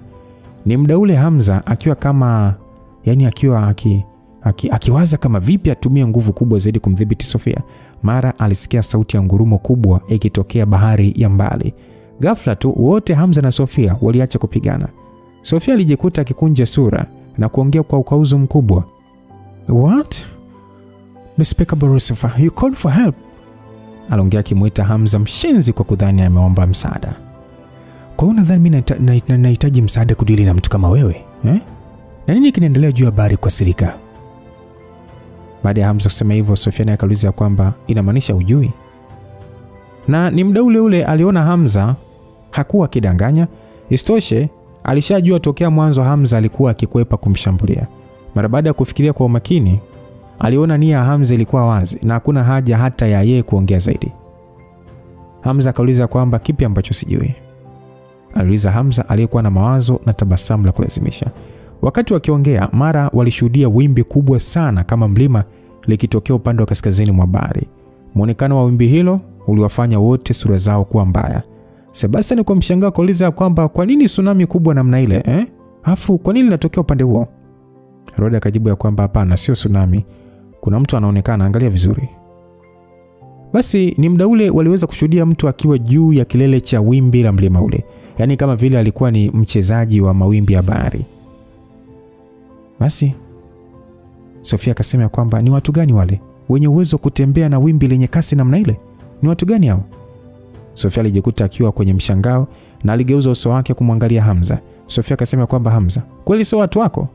Ni muda ule Hamza akiwa kama akiwaza kama vipi atumie nguvu kubwa zaidi kumdhibiti Sofia, mara alisikia sauti ya ngurumo kubwa ikitokea bahari ya mbali. Ghafla tu wote Hamza na Sofia waliacha kupigana. Sofia alijikuta akikunja sura na kuongea kwa ukauzu mkubwa. "What? Despicable Lucifer, you called for help?" Aliongea akimuita Hamza mshenzi kwa kudhani ameomba msaada. "Kwa hiyo nadhani mimi nahitaji msaada kudili na mtu kama wewe, eh? Na nini kinaendelea juu ya habari kwa sirika?" Baada ya Hamza kusema hivyo, Sofia akauliza kwamba inamaanisha hujui. Na ni muda ule ule aliona Hamza hakuwa kidanganya. Istoshe alishajua tokea mwanzo Hamza alikuwa akikwepa kumshambulia. Mara baada ya kufikiria kwa umakini, aliona nia ya Hamza ilikuwa wazi na hakuna haja hata ya yeye kuongea zaidi. Hamza akauliza kwamba kipi ambacho sijui. Aliuliza Hamza aliyekuwa na mawazo na tabasamu la kulazimisha. Wakati wakiongea, mara walishuhudia wimbi kubwa sana kama mlima likitokea upande wa kaskazini mwa bahari. Muonekano wa wimbi hilo uliwafanya wote sura zao kuwa mbaya. Sebastian kwa mshangao kauliza kwamba kwa nini tsunami kubwa namna ile, eh? Afu kwa nini inatokea upande huo? Roda akajibu ya kwamba hapana, sio tsunami. Kuna mtu anaonekana, angalia vizuri. Basi ni muda ule waliweza kushuhudia mtu akiwa juu ya kilele cha wimbi la mlima ule. Yaani kama vile alikuwa ni mchezaji wa mawimbi ya bahari. Basi Sofia akasema kwamba ni watu gani wale wenye uwezo kutembea na wimbi lenye kasi namna ile? Ni watu gani hao? Sofia alijikuta akiwa kwenye mshangao na aligeuza uso wake kumwangalia Hamza. Sofia akasema kwamba Hamza, kweli sio watu wako?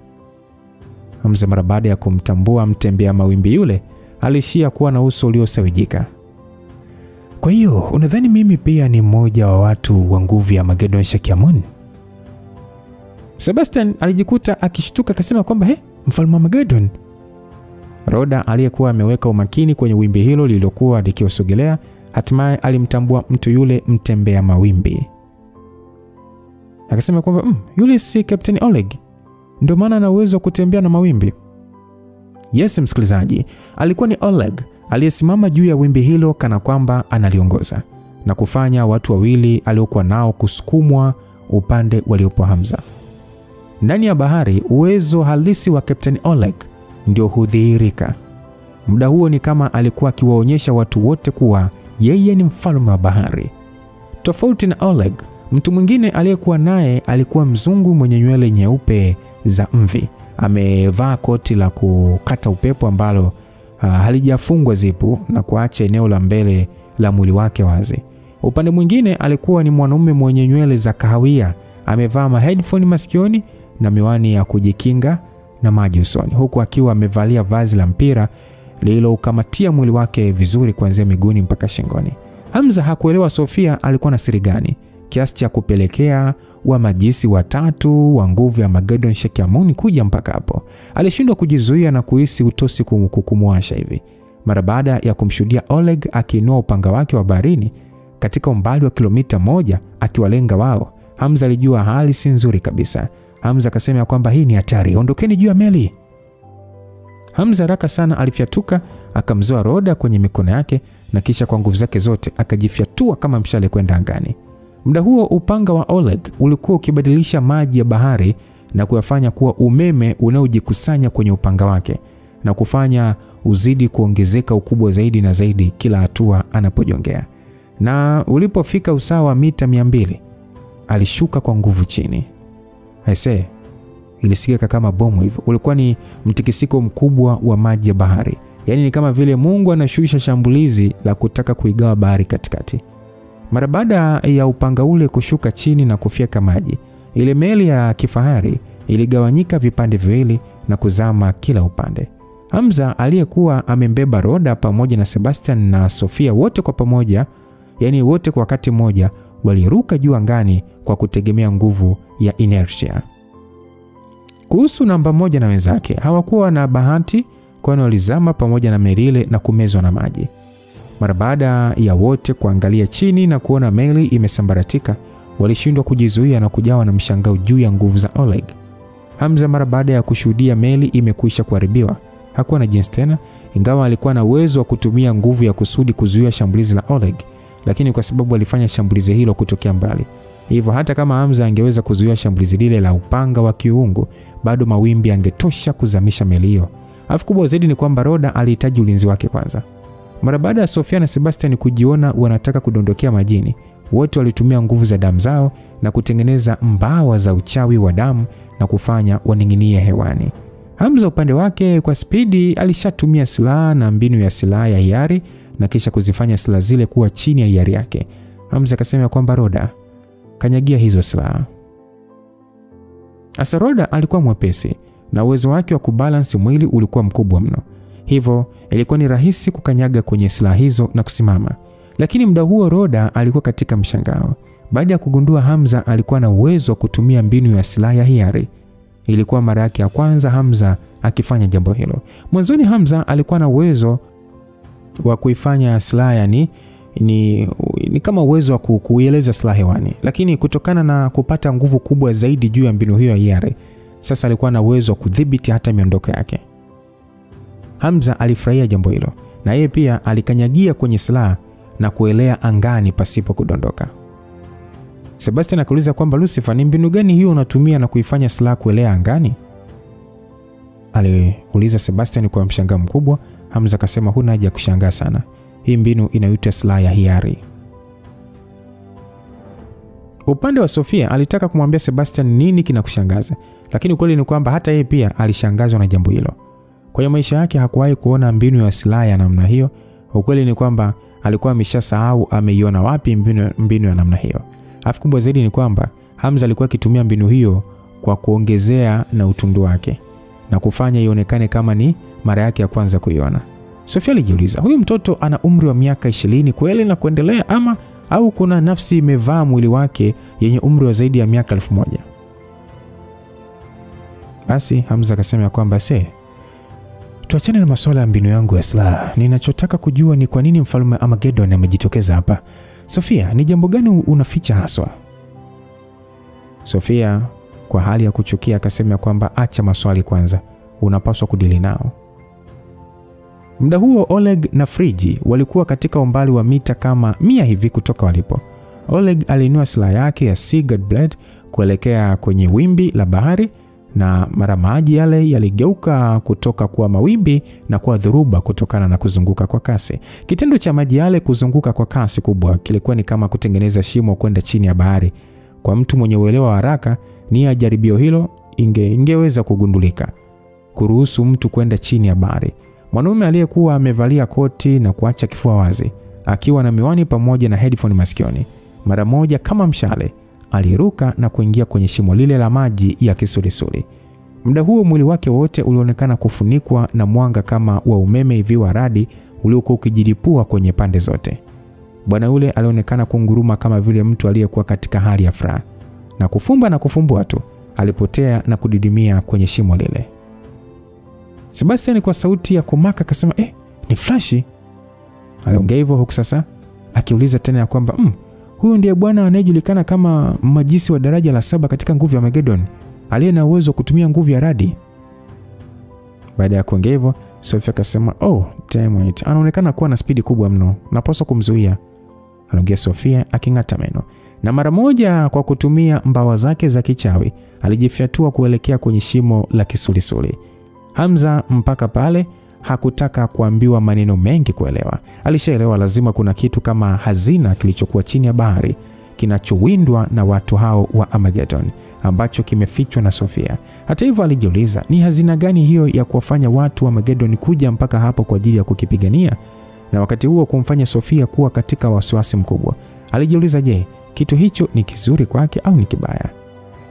Hamza mara baada ya kumtambua mtembea mawimbi yule, alishia kuwa na uso uliosawijika. Kwa hiyo unadhani mimi pia ni mmoja wa watu wa nguvu ya Magedon Shakiamun? Sebastian alijikuta akishtuka akasema kwamba mfalme wa Magedon. Roda aliyekuwa ameweka umakini kwenye wimbi hilo lililokuwa likiwasogelea, hatimaye alimtambua mtu yule mtembea mawimbi. Akasema kwamba yule si Captain Oleg, ndio maana ana uwezo kutembea na mawimbi. Yes msikilizaji, alikuwa ni Oleg aliyesimama juu ya wimbi hilo kana kwamba analiongoza na kufanya watu wawili aliokuwa nao kusukumwa upande waliopo Hamza. Ndani ya bahari uwezo halisi wa Captain Oleg ndio hudhihirika. Muda huo ni kama alikuwa akiwaonyesha watu wote kuwa yeye ni mfalme wa bahari. Tofauti na Oleg, mtu mwingine aliyekuwa naye alikuwa mzungu mwenye nywele nyeupe za mvi. Amevaa koti la kukata upepo ambalo halijafungwa zipu na kuacha eneo la mbele la mwili wake wazi. Upande mwingine alikuwa ni mwanaume mwenye nywele za kahawia, amevaa headphone masikioni na miwani ya kujikinga na maji usoni, huku akiwa amevalia vazi la mpira lililokamatia mwili wake vizuri kuanzia miguuni mpaka shingoni. Hamza hakuelewa Sofia alikuwa na siri gani kiasi cha kupelekea wa majisi watatu wa nguvu ya Magedon Shakiamun kuja mpaka hapo. Alishindwa kujizuia na kuhisi utosi kumwasha hivi. Mara baada ya kumshuhudia Oleg akiinua upanga wake wa baharini katika umbali wa kilomita 1 akiwalenga wao, Hamza alijua hali si nzuri kabisa. Hamza akasema kwamba hii ni hatari, ondokeni juu ya meli. Hamza haraka sana alifyatuka, akamzoa Roda kwenye mikono yake na kisha kwa nguvu zake zote akajifyatua kama mshale kwenda angani. Muda huo upanga wa Oleg ulikuwa ukibadilisha maji ya bahari na kuyafanya kuwa umeme unaojikusanya kwenye upanga wake na kufanya uzidi kuongezeka ukubwa zaidi na zaidi kila hatua anapojongea. Na ulipofika usawa wa mita 200, alishuka kwa nguvu chini. Aisee, ilisikika kama bomu hivyo. Ulikuwa ni mtikisiko mkubwa wa maji ya bahari. Yaani ni kama vile Mungu anashusha shambulizi la kutaka kuigawa bahari katikati. Mara baada ya upanga ule kushuka chini na kufyeka maji, Ile meli ya kifahari iligawanyika vipande viwili na kuzama kila upande. Hamza aliyekuwa amembeba Rhoda pamoja na Sebastian na Sofia wote kwa pamoja, yani wote kwa wakati mmoja, waliruka juu angani kwa kutegemea nguvu ya inertia. Kuhusu namba moja na wenzake, hawakuwa na bahati kwani walizama pamoja na meli ile na kumezwa na maji. Mara baada ya wote kuangalia chini na kuona meli imesambaratika, walishindwa kujizuia na kujawa na mshangao juu ya nguvu za Oleg. Hamza mara baada ya kushuhudia meli imekwisha kuharibiwa, hakuwa na jinsi tena, ingawa alikuwa na uwezo wa kutumia nguvu ya kusudi kuzuia shambulizi la Oleg, lakini kwa sababu alifanya shambulizi hilo kutokea mbali. Hivyo hata kama Hamza angeweza kuzuia shambulizi lile la upanga wa kiungu, bado mawimbi yangetosha kuzamisha meli hiyo. Alafu kubwa zaidi ni kwamba Rhoda alihitaji ulinzi wake kwanza. Mara baada ya Sofia na Sebastian kujiona wanataka kudondokea majini, wote walitumia nguvu za damu zao na kutengeneza mbawa za uchawi wa damu na kufanya waning'inie hewani. Hamza upande wake kwa spidi alishatumia silaha na mbinu ya silaha ya hiari na kisha kuzifanya silaha zile kuwa chini ya hiari yake. Hamza akasema kwamba Rhoda, kanyagia hizo silaha. Asa Rhoda alikuwa mwepesi na uwezo wake wa kubalance mwili ulikuwa mkubwa mno. Hivyo ilikuwa ni rahisi kukanyaga kwenye silaha hizo na kusimama. Lakini muda huo Rhoda alikuwa katika mshangao. Baada ya kugundua Hamza alikuwa na uwezo wa kutumia mbinu ya silaha ya hiari. Ilikuwa mara yake ya kwanza Hamza akifanya jambo hilo. Mwanzoni Hamza alikuwa na uwezo wa kuifanya silaha ni kama uwezo wa kuieleza silaha hewani, lakini kutokana na kupata nguvu kubwa zaidi juu ya mbinu hiyo ya hiari, sasa alikuwa na uwezo wa kudhibiti hata miondoko yake. Hamza alifurahia jambo hilo na yeye pia alikanyagia kwenye silaha na kuelea angani pasipo kudondoka. Sebastian akauliza kwamba Lucifer, ni mbinu gani hiyo unatumia na kuifanya silaha kuelea angani? Aliuliza Sebastian kwa mshangao mkubwa. Hamza akasema huna haja kushangaa sana. Hii mbinu inaitwa silaha ya hiari. Upande wa Sofia alitaka kumwambia Sebastian nini kinakushangaza, lakini ukweli ni kwamba hata yeye pia alishangazwa na jambo hilo. Kwa hiyo maisha yake hakuwahi kuona mbinu ya silaha ya namna hiyo. Ukweli ni kwamba alikuwa ameshasahau ameiona wapi mbinu ya namna hiyo. Alafu kubwa zaidi ni kwamba Hamza alikuwa akitumia mbinu hiyo kwa kuongezea na utundu wake na kufanya ionekane kama ni mara yake ya kwanza kuiona. Sofia alijiuliza, huyu mtoto ana umri wa miaka 20 kweli na kuendelea au kuna nafsi imevaa mwili wake yenye umri wa zaidi ya miaka 1000? Basi Hamza akasema kwamba tuachane na masuala ya mbinu yangu ya silaha. Ninachotaka kujua ni kwa nini mfalme Armageddon amejitokeza hapa. Sofia, ni jambo gani unaficha haswa? Sofia kwa hali ya kuchukia akasema kwamba acha maswali kwanza, unapaswa kudili nao. Muda huo Oleg na Frigi walikuwa katika umbali wa mita kama 100 hivi kutoka walipo. Oleg aliinua silaha yake ya Sigurd Blade kuelekea kwenye wimbi la bahari, na mara maji yale yaligeuka kutoka kuwa mawimbi na kuwa dhoruba kutokana na kuzunguka kwa kasi. Kitendo cha maji yale kuzunguka kwa kasi kubwa kilikuwa ni kama kutengeneza shimo kwenda chini ya bahari. Kwa mtu mwenye uelewa wa haraka, nia ya jaribio hilo ingeweza kugundulika. Kuruhusu mtu kwenda chini ya bahari. Mwanaume aliyekuwa amevalia koti na kuacha kifua wazi, akiwa na miwani pamoja na headphone masikioni, mara moja kama mshale aliruka na kuingia kwenye shimo lile la maji ya kisulisuli. Muda huo mwili wake wote ulionekana kufunikwa na mwanga kama wa umeme hivi wa radi uliokuwa ukijilipua kwenye pande zote. Bwana yule alionekana kunguruma kama vile mtu aliyekuwa katika hali ya furaha, na kufumba na kufumbua tu alipotea na kudidimia kwenye shimo lile. Sebastian kwa sauti ya kumaka akasema, ni Flashi. Aliongea hivyo huku sasa akiuliza tena ya kwamba huyu ndiye bwana anayejulikana kama majisi wa daraja la 7 katika nguvu ya Armageddon, aliye na uwezo wa kutumia nguvu ya radi. Baada ya kuongea hivyo, Sofia akasema, damn it, anaonekana kuwa na spidi kubwa mno, napaswa kumzuia. Aliongea Sofia aking'ata meno, na mara moja kwa kutumia mbawa zake za kichawi alijifyatua kuelekea kwenye shimo la kisulisuli. Hamza mpaka pale hakutaka kuambiwa maneno mengi kuelewa. Alishaelewa lazima kuna kitu kama hazina kilichokuwa chini ya bahari kinachowindwa na watu hao wa Armageddon ambacho kimefichwa na Sofia. Hata hivyo alijiuliza, ni hazina gani hiyo ya kuwafanya watu wa Armageddon kuja mpaka hapo kwa ajili ya kukipigania, na wakati huo kumfanya Sofia kuwa katika wasiwasi mkubwa. Alijiuliza, je, kitu hicho ni kizuri kwake au ni kibaya?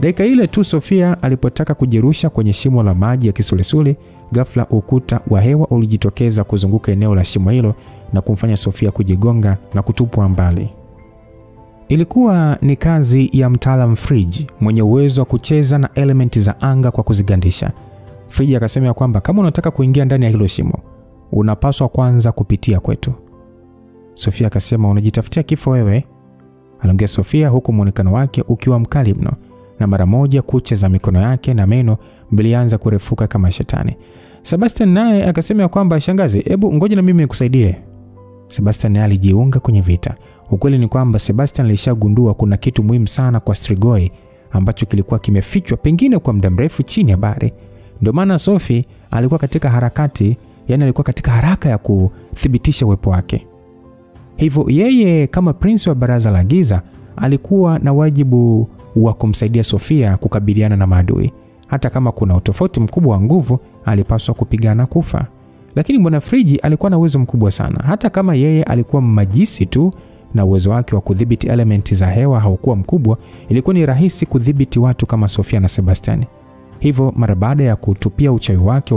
Dakika ile tu Sofia alipotaka kujirusha kwenye shimo la maji ya kisulisuli, ghafla ukuta wa hewa ulijitokeza kuzunguka eneo la shimo hilo na kumfanya Sofia kujigonga na kutupwa mbali. Ilikuwa ni kazi ya mtaalamu Fridge mwenye uwezo wa kucheza na elementi za anga kwa kuzigandisha. Fridge akasema kwamba kama unataka kuingia ndani ya hilo shimo, unapaswa kwanza kupitia kwetu. Sofia akasema, unajitafutia kifo wewe? Aliongea Sofia huku muonekano wake ukiwa mkali mno, na mara moja kucha za mikono yake na meno bilianza kurefuka kama shetani. Sebastian naye akasema kwamba shangazi, hebu ngoja na mimi nikusaidie. Sebastian alijiunga kwenye vita. Ukweli ni kwamba Sebastian alishagundua kuna kitu muhimu sana kwa Strigoi ambacho kilikuwa kimefichwa pengine kwa muda mrefu chini ya bahari. Ndio maana Sophie alikuwa katika harakati, yani alikuwa katika haraka ya kuthibitisha uwepo wake. Hivyo yeye kama prince wa baraza la giza alikuwa na wajibu wa kumsaidia Sofia kukabiliana na maadui. Hata kama kuna utofauti mkubwa wa nguvu, alipaswa kupigana kufa. Lakini Bwana Fridge alikuwa na uwezo mkubwa sana. Hata kama yeye alikuwa majisi tu na uwezo wake wa kudhibiti elementi za hewa haukuwa mkubwa, ilikuwa ni rahisi kudhibiti watu kama Sofia na Sebastian. Hivyo mara baada ya kutupia uchawi wake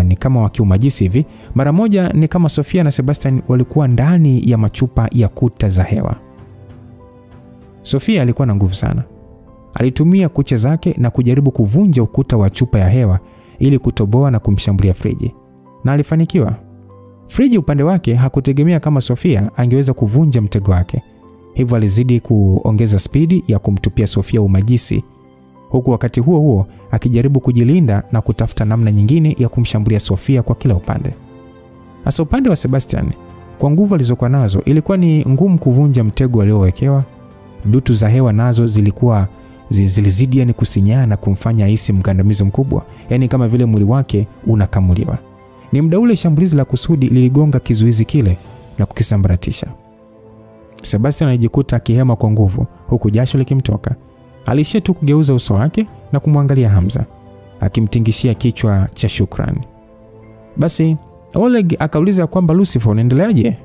ni kama wa kiumajisi hivi, mara moja ni kama Sofia na Sebastian walikuwa ndani ya machupa ya kuta za hewa. Sofia alikuwa na nguvu sana. Alitumia kucha zake na kujaribu kuvunja ukuta wa chupa ya hewa ili kutoboa na kumshambulia Fridge. Na alifanikiwa. Fridge upande wake hakutegemea kama Sofia angeweza kuvunja mtego wake. Hivyo alizidi kuongeza spidi ya kumtupia Sofia umajisi, huku wakati huo huo akijaribu kujilinda na kutafuta namna nyingine ya kumshambulia Sofia kwa kila upande. Hasa upande wa Sebastian, kwa nguvu alizokuwa nazo ilikuwa ni ngumu kuvunja mtego aliowekewa. Dutu za hewa nazo zilikuwa zilizidi yani kusinyaa na kumfanya ahisi mgandamizo mkubwa, yani kama vile mwili wake unakamuliwa. Ni muda ule shambulizi la kusudi liligonga kizuizi kile na kukisambaratisha. Sebastian alijikuta akihema kwa nguvu huku jasho likimtoka. Alishia tu kugeuza uso wake na kumwangalia Hamza, akimtingishia kichwa cha shukrani. Basi Oleg akauliza kwamba Lucifer unaendeleaje?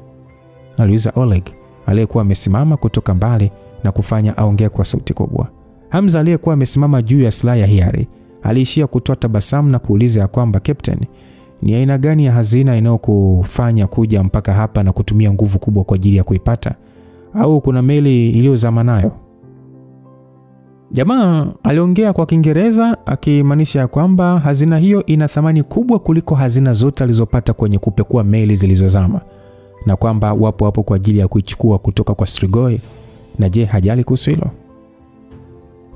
Aliuliza Oleg aliyekuwa amesimama kutoka mbali na kufanya aongee kwa sauti kubwa. Hamza aliyekuwa amesimama juu ya silaha ya hiari aliishia kutoa tabasamu na kuuliza kwamba Captain, ni aina gani ya hazina inayokufanya kuja mpaka hapa na kutumia nguvu kubwa kwa ajili ya kuipata? Au kuna meli iliyozama nayo? Jamaa aliongea kwa Kiingereza akimaanisha kwamba hazina hiyo ina thamani kubwa kuliko hazina zote alizopata kwenye kupekua meli zilizozama, na kwamba wapo hapo kwa ajili ya kuichukua kutoka kwa Strigoi. Na je, hajali kuhusu hilo?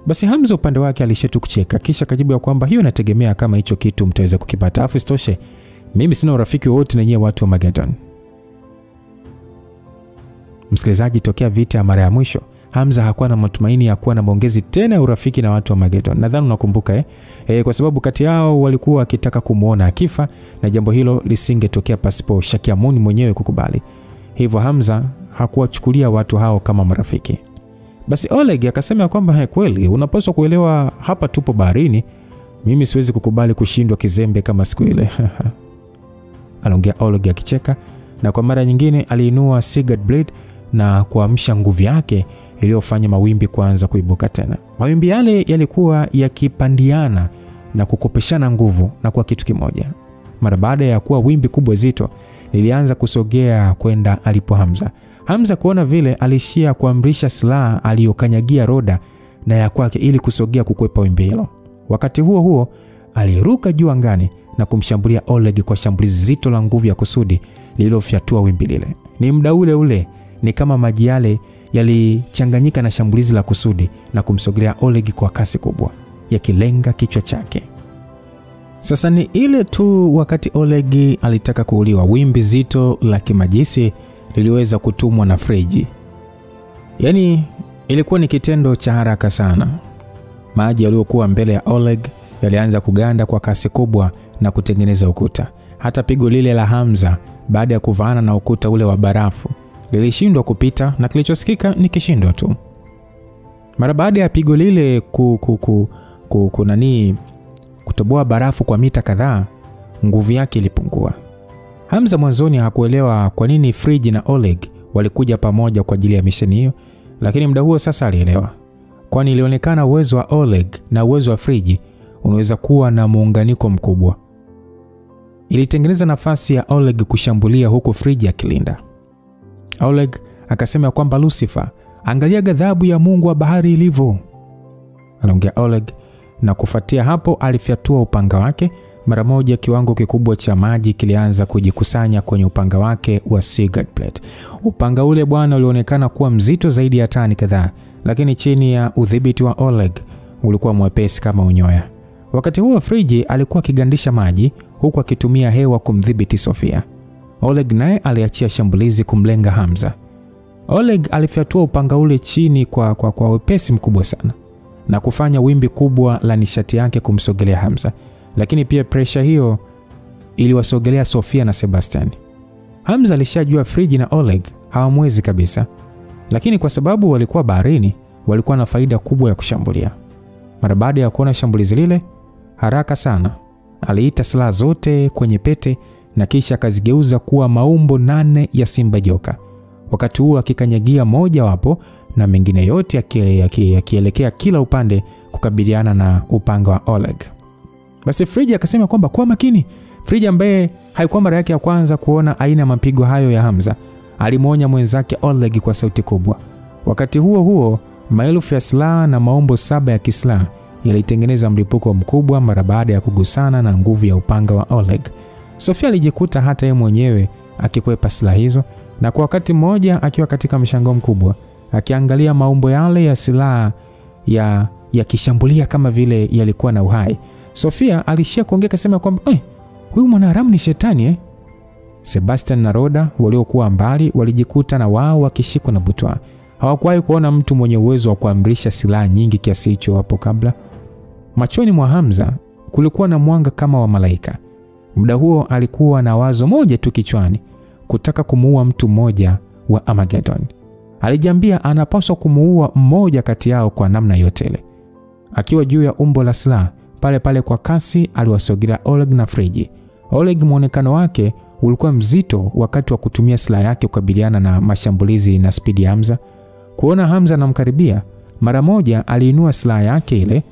Basi Hamza upande wake alishetu kucheka, kisha kajibu ya kwamba hiyo inategemea kama hicho kitu mtaweza kukipata. Afu isitoshe, mimi sina urafiki wote na nyie watu wa Mageddon. Msikilizaji, tokea vita ya mara ya mwisho, Hamza hakuwa na matumaini ya kuwa na maongezi tena ya urafiki na watu wa Mageddon. Nadhani unakumbuka kwa sababu kati yao walikuwa wakitaka kumuona akifa, na jambo hilo lisingetokea pasipo Shakyamuni mwenyewe kukubali. Hivyo Hamza hakuwachukulia watu hao kama marafiki. Basi Oleg akasema kwamba kweli unapaswa kuelewa hapa tupo baharini. Mimi siwezi kukubali kushindwa kizembe kama siku ile. Aliongea Oleg akicheka, na kwa mara nyingine aliinua Sigurd Blade na kuamsha nguvu yake iliyofanya mawimbi kuanza kuibuka tena. Mawimbi yale yalikuwa yakipandiana na kukopeshana nguvu na kwa kitu kimoja. Mara baada ya kuwa wimbi kubwa zito lilianza kusogea kwenda alipo Hamza. Hamza kuona vile alishia kuamrisha silaha aliyokanyagia roda na ya kwake ili kusogea kukwepa wimbi hilo. Wakati huo huo aliruka juu angani na kumshambulia Oleg kwa shambulizi zito la nguvu ya kusudi lililofyatua wimbi lile. Ni muda ule ule ni kama maji yale yalichanganyika na shambulizi la kusudi na kumsogelea Oleg kwa kasi kubwa, yakilenga kichwa chake. Sasa ni ile tu wakati Oleg alitaka kuuliwa, wimbi zito la kimajisi liliweza kutumwa na Fridge. Yani ilikuwa ni kitendo cha haraka sana. Maji yaliyokuwa mbele ya Oleg yalianza kuganda kwa kasi kubwa na kutengeneza ukuta. Hata pigo lile la Hamza baada ya kuvaana na ukuta ule wa barafu lilishindwa kupita, na kilichosikika ni kishindo tu. Mara baada ya pigo lile kutoboa barafu kwa mita kadhaa, nguvu yake ilipungua. Hamza mwanzoni hakuelewa kwa nini Fridge na Oleg walikuja pamoja kwa ajili ya misheni hiyo, lakini muda huo sasa alielewa. kwani ilionekana uwezo wa Oleg na uwezo wa Friggi unaweza kuwa na muunganiko mkubwa. Ilitengeneza nafasi ya Oleg kushambulia huku Friggi akilinda. Oleg akasema kwamba Lucifer, angalia ghadhabu ya Mungu wa bahari ilivyo. Anaongea Oleg, na kufuatia hapo alifyatua upanga wake. Mara moja kiwango kikubwa cha maji kilianza kujikusanya kwenye upanga wake wa Sigurd Blade. Upanga ule bwana ulionekana kuwa mzito zaidi ya tani kadhaa, lakini chini ya udhibiti wa Oleg ulikuwa mwepesi kama unyoya. Wakati huo Friggi alikuwa akigandisha maji huku akitumia hewa kumdhibiti Sofia. Oleg naye aliachia shambulizi kumlenga Hamza. Oleg alifyatua upanga ule chini kwa wepesi mkubwa sana na kufanya wimbi kubwa la nishati yake kumsogelea Hamza, lakini pia pressure hiyo iliwasogelea Sofia na Sebastian. Hamza alishajua Friggi na Oleg hawamwezi kabisa, lakini kwa sababu walikuwa baharini, walikuwa na faida kubwa ya kushambulia. Mara baada ya kuona shambulizi lile, haraka sana aliita silaha zote kwenye pete na kisha akazigeuza kuwa maumbo 8 ya simba joka. Wakati huo akikanyagia moja wapo na mengine yote yakielekea kila upande kukabiliana na upanga wa Oleg. Basi Friggi akasema kwamba kwa makini. Friggi ambaye haikuwa mara yake ya kwanza kuona aina ya mapigo hayo ya Hamza, alimuonya mwenzake Oleg kwa sauti kubwa. Wakati huo huo, maelfu ya silaha na maumbo 7 ya kislaha yalitengeneza mlipuko mkubwa mara baada ya kugusana na nguvu ya upanga wa Oleg. Sofia alijikuta hata yeye mwenyewe akikwepa silaha hizo, na kwa wakati mmoja akiwa katika mshangao mkubwa akiangalia maumbo yale ya silaha yakishambulia kama vile yalikuwa na uhai. Sofia alishia kuongea akasema kwamba huyu mwanaharamu ni shetani . Sebastian na Roda waliokuwa mbali walijikuta na wao wakishikwa na butwa. Hawakuwahi kuona mtu mwenye uwezo wa kuamrisha silaha nyingi kiasi hicho hapo kabla. Machoni mwa Hamza kulikuwa na mwanga kama wa malaika. Muda huo alikuwa na wazo moja tu kichwani, kutaka kumuua mtu mmoja wa Armageddon. Alijiambia anapaswa kumuua mmoja kati yao kwa namna yote ile. Akiwa juu ya umbo la silaha, pale pale kwa kasi aliwasogelea Oleg na Friggi. Oleg muonekano wake ulikuwa mzito wakati wa kutumia silaha yake kukabiliana na mashambulizi na spidi ya Hamza. Kuona Hamza anamkaribia, mara moja aliinua silaha yake ile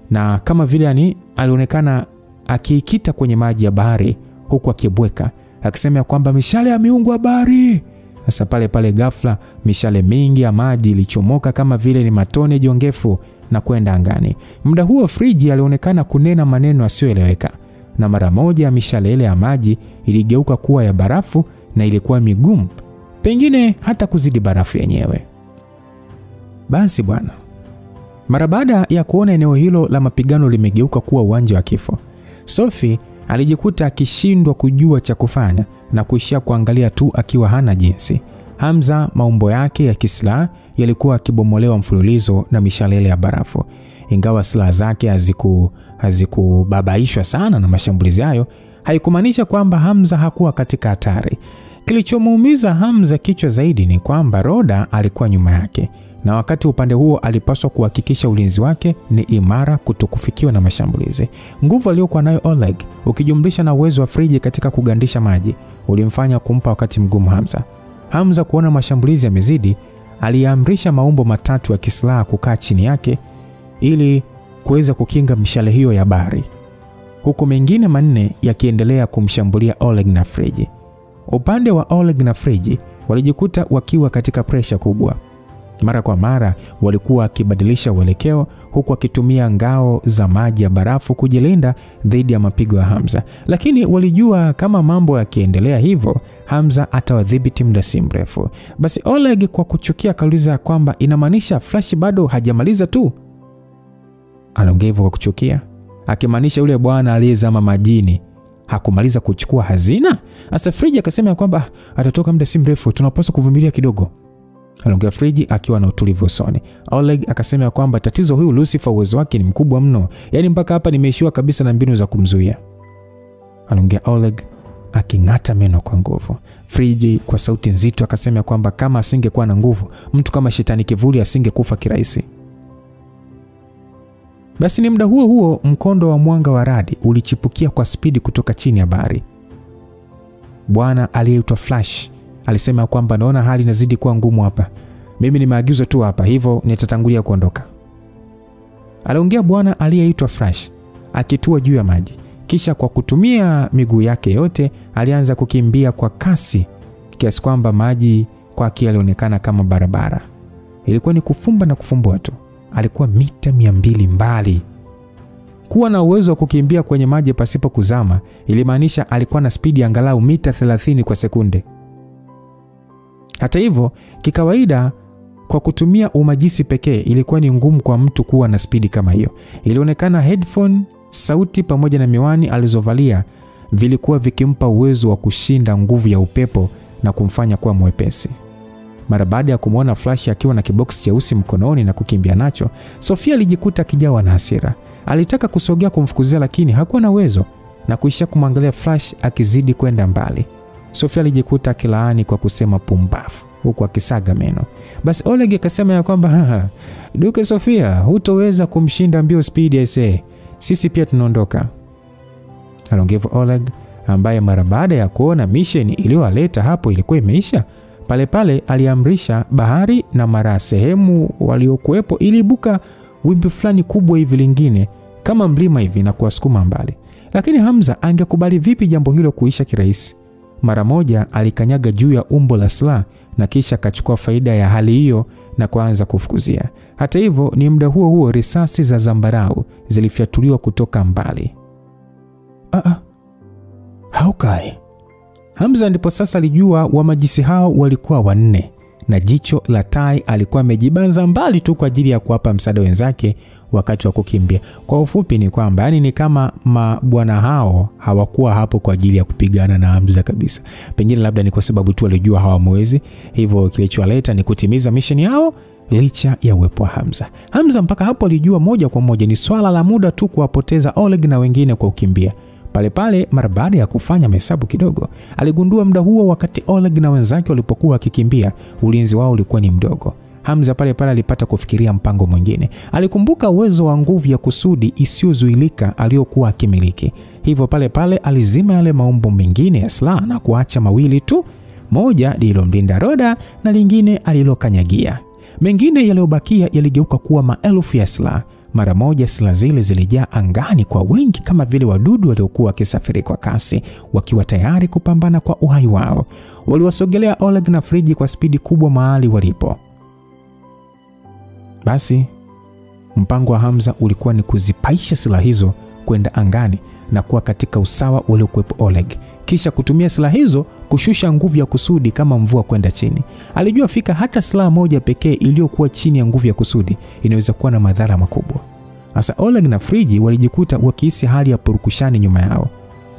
na kama vile alionekana akiikita kwenye maji ya bahari huku akibweka akisema kwamba mishale ya miungu wa bahari. Sasa pale pale ghafla mishale mingi ya maji ilichomoka kama vile ni matone jongefu na kwenda angani. Muda huo Friggi alionekana kunena maneno yasiyoeleweka, na mara moja mishale ile ya maji iligeuka kuwa ya barafu na ilikuwa migumu, pengine hata kuzidi barafu yenyewe. Basi bwana, mara baada ya kuona eneo hilo la mapigano limegeuka kuwa uwanja wa kifo, Sophie alijikuta akishindwa kujua cha kufanya na kuishia kuangalia tu akiwa hana jinsi. Hamza maumbo yake ya kislaha yalikuwa kibomolewa mfululizo na mishale ya barafu. Ingawa silaha zake hazikubabaishwa sana na mashambulizi hayo, haikumaanisha kwamba Hamza hakuwa katika hatari. Kilichomuumiza Hamza kichwa zaidi ni kwamba Roda alikuwa nyuma yake, na wakati upande huo alipaswa kuhakikisha ulinzi wake ni imara kutokufikiwa na mashambulizi. Nguvu aliyokuwa nayo Oleg ukijumlisha na uwezo wa Friggi katika kugandisha maji ulimfanya kumpa wakati mgumu Hamza. Hamza kuona mashambulizi yamezidi, aliamrisha maumbo 3 ya kislaha kukaa chini yake ili kuweza kukinga mishale hiyo ya bahari, huku mengine 4 yakiendelea kumshambulia Oleg na Friggi. Upande wa Oleg na Friggi walijikuta wakiwa katika pressure kubwa. Mara kwa mara walikuwa wakibadilisha uelekeo huku wakitumia ngao za maji ya barafu kujilinda dhidi ya mapigo ya Hamza, lakini walijua kama mambo yakiendelea hivyo Hamza atawadhibiti muda si mrefu. Basi Oleg kwa kuchukia kauliza kwamba inamaanisha Flash bado hajamaliza tu. Anaongea hivyo kwa kuchukia, akimaanisha yule bwana aliyezama majini hakumaliza kuchukua hazina. Asa Friggi akasema kwamba atatoka muda si mrefu, tunapaswa kuvumilia kidogo. Anaongea Friggi akiwa na utulivu usoni. Oleg akasema kwamba tatizo huyu Lucifer uwezo wake ni mkubwa mno, yani mpaka hapa nimeishiwa kabisa na mbinu za kumzuia. Anaongea Oleg aking'ata meno kwa nguvu. Friggi kwa sauti nzito akasema kwamba kama asingekuwa na nguvu, mtu kama shetani kivuli asingekufa kirahisi. Basi ni muda huo huo mkondo wa mwanga wa radi ulichipukia kwa spidi kutoka chini ya bahari. Bwana aliyeitwa Flash alisema kwamba naona hali inazidi kuwa ngumu hapa. Mimi nimeagizwa tu hapa, hivyo nitatangulia kuondoka. Aliongea bwana aliyeitwa Flash akitua juu ya maji. Kisha kwa kutumia miguu yake yote alianza kukimbia kwa kasi kiasi kwamba maji kwake yalionekana kama barabara. Ilikuwa ni kufumba na kufumbua tu. Alikuwa mita 200 mbali. Kuwa na uwezo wa kukimbia kwenye maji pasipo kuzama ilimaanisha alikuwa na spidi angalau mita 30 kwa sekunde. Hata hivyo, kikawaida kwa kutumia umajisi pekee ilikuwa ni ngumu kwa mtu kuwa na spidi kama hiyo. Ilionekana headphone, sauti pamoja na miwani alizovalia vilikuwa vikimpa uwezo wa kushinda nguvu ya upepo na kumfanya kuwa mwepesi. Mara baada ya kumwona Flash akiwa na kiboksi cheusi mkononi na kukimbia nacho, Sofia alijikuta kijawa na hasira. Alitaka kusogea kumfukuzia lakini hakuwa na uwezo na kuishia kumwangalia Flash akizidi kwenda mbali. Sofia alijikuta akilaani kwa kusema pumbafu huku akisaga meno. Basi Oleg akasema ya kwamba Duke Sofia, hutoweza kumshinda mbio speed aisee. Sisi pia tunaondoka. Alongevu Oleg ambaye mara baada ya kuona mission iliyowaleta hapo ilikuwa imeisha, pale pale aliamrisha bahari na mara sehemu waliokuepo ilibuka wimbi fulani kubwa hivi lingine kama mlima hivi na kuwasukuma mbali. Lakini Hamza angekubali vipi jambo hilo kuisha kirahisi? Mara moja alikanyaga juu ya umbo la silaha na kisha akachukua faida ya hali hiyo na kuanza kufukuzia. Hata hivyo ni muda huo huo risasi za zambarau zilifyatuliwa kutoka mbali. Haukai. Hamza ndipo sasa alijua wamajisi hao walikuwa 4 na jicho la tai alikuwa amejibanza mbali tu kwa ajili ya kuwapa msaada wenzake wakati wa kukimbia. Kwa ufupi ni kwamba ni kama mabwana hao hawakuwa hapo kwa ajili ya kupigana na Hamza kabisa. Pengine labda ni kwa sababu tu walijua hawamwezi, hivyo kilichowaleta ni kutimiza mission yao licha ya uwepo wa Hamza. Hamza mpaka hapo alijua moja kwa moja ni swala la muda tu kuwapoteza Oleg na wengine kwa kukimbia. Pale mara baada ya kufanya mahesabu kidogo, aligundua muda huo wakati Oleg na wenzake walipokuwa wakikimbia, ulinzi wao ulikuwa ni mdogo. Hamza pale alipata kufikiria mpango mwingine. Alikumbuka uwezo wa nguvu ya kusudi isiyozuilika aliyokuwa akimiliki. Hivyo pale alizima yale maumbo mengine ya silaha na kuacha mawili tu, moja lililomlinda Roda na lingine alilokanyagia. Mengine yaliyobakia yaligeuka kuwa maelfu ya silaha. Mara moja silaha zile zilijaa angani kwa wengi kama vile wadudu waliokuwa wakisafiri kwa kasi wakiwa tayari kupambana kwa uhai wao. Waliwasogelea Oleg na Friji kwa spidi kubwa mahali walipo. Basi mpango wa Hamza ulikuwa ni kuzipaisha silaha hizo kwenda angani na kuwa katika usawa uliokuwepo Oleg, kisha kutumia silaha hizo kushusha nguvu ya kusudi kama mvua kwenda chini. Alijua fika hata silaha moja pekee iliyokuwa chini ya nguvu ya kusudi inaweza kuwa na madhara makubwa. Sasa Oleg na Friji walijikuta wakihisi hali ya purukushani nyuma yao.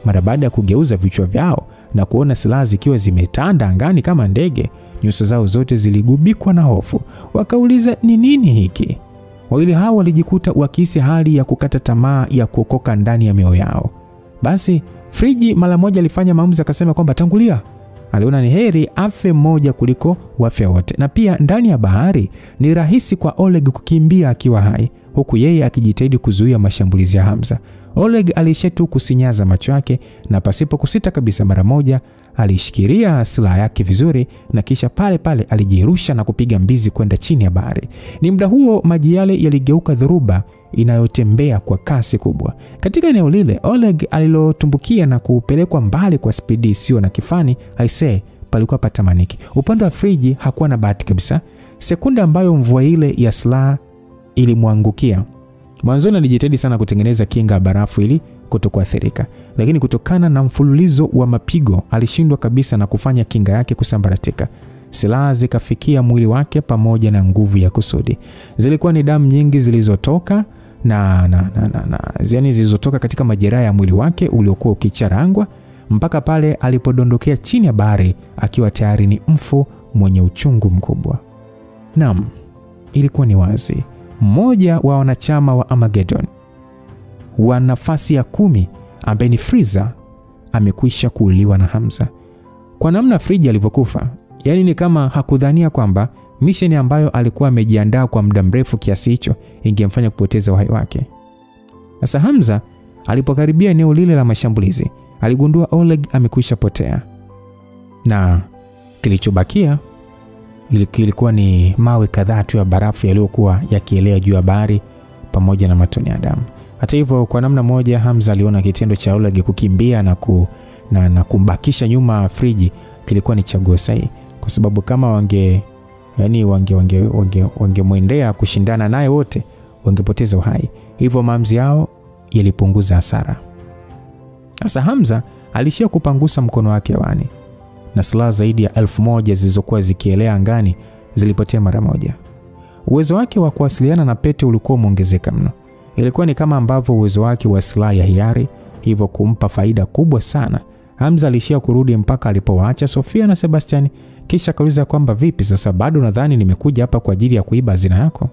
Mara baada ya kugeuza vichwa vyao na kuona silaha zikiwa zimetanda angani kama ndege, nyuso zao zote ziligubikwa na hofu. Wakauliza, ni nini hiki? Wawili hao walijikuta wakihisi hali ya kukata tamaa ya kuokoka ndani ya mioyo yao. Basi Friji mara moja alifanya maamuzi akasema kwamba tangulia. Aliona ni heri afe mmoja kuliko wafe wote. Na pia ndani ya bahari ni rahisi kwa Oleg kukimbia akiwa hai, huku yeye akijitahidi kuzuia mashambulizi ya Hamza. Oleg alishetu kusinyaza macho yake na pasipo kusita kabisa mara moja alishikilia silaha yake vizuri na kisha pale alijirusha na kupiga mbizi kwenda chini ya bahari. Ni muda huo maji yale yaligeuka dhoruba inayotembea kwa kasi kubwa. Katika eneo lile Oleg alilotumbukia na kupelekwa mbali kwa spidi isiyo na kifani, aisee, palikuwa patamaniki. Upande wa Friji hakuwa na bahati kabisa. Sekunde ambayo mvua ile ya silaha ilimwangukia, mwanzoni alijitahidi sana kutengeneza kinga ya barafu ili kutokuathirika, lakini kutokana na mfululizo wa mapigo alishindwa kabisa na kufanya kinga yake kusambaratika. Silaha zikafikia mwili wake pamoja na nguvu ya kusudi. Zilikuwa ni damu nyingi zilizotoka yani zilizotoka katika majeraha ya mwili wake uliokuwa ukicharangwa mpaka pale alipodondokea chini ya bahari akiwa tayari ni mfu mwenye uchungu mkubwa. Naam, ilikuwa ni wazi mmoja wa wanachama wa Armageddon wa nafasi ya 10 ambaye ni Frieza amekwisha kuuliwa na Hamza. Kwa namna Friji alivyokufa, yani ni kama hakudhania kwamba mission ambayo alikuwa amejiandaa kwa muda mrefu kiasi hicho ingemfanya kupoteza uhai wake. Sasa Hamza alipokaribia eneo lile la mashambulizi, aligundua Oleg amekwisha potea. Na kilichobakia ilikuwa ni mawe kadhaa tu ya barafu yaliyokuwa yakielea juu ya bahari pamoja na matone ya damu. Hata hivyo, kwa namna moja Hamza aliona kitendo cha Oleg kukimbia na kumbakisha nyuma friji kilikuwa ni chaguo sahihi, kwa sababu kama wangemwendea kushindana naye wote wangepoteza uhai. Hivyo maamuzi yao yalipunguza hasara. Sasa Hamza alishia kupangusa mkono wake hewani na silaha zaidi ya 1000 zilizokuwa zikielea angani zilipotea mara moja. Uwezo wake wa kuwasiliana na Pete ulikuwa umeongezeka mno. Ilikuwa ni kama ambavyo uwezo wake wa silaha ya hiari, hivyo kumpa faida kubwa sana. Hamza alishia kurudi mpaka alipowaacha Sofia na Sebastian, kisha kauliza kwamba vipi sasa, bado nadhani nimekuja hapa kwa ajili ya kuiba hazina yako?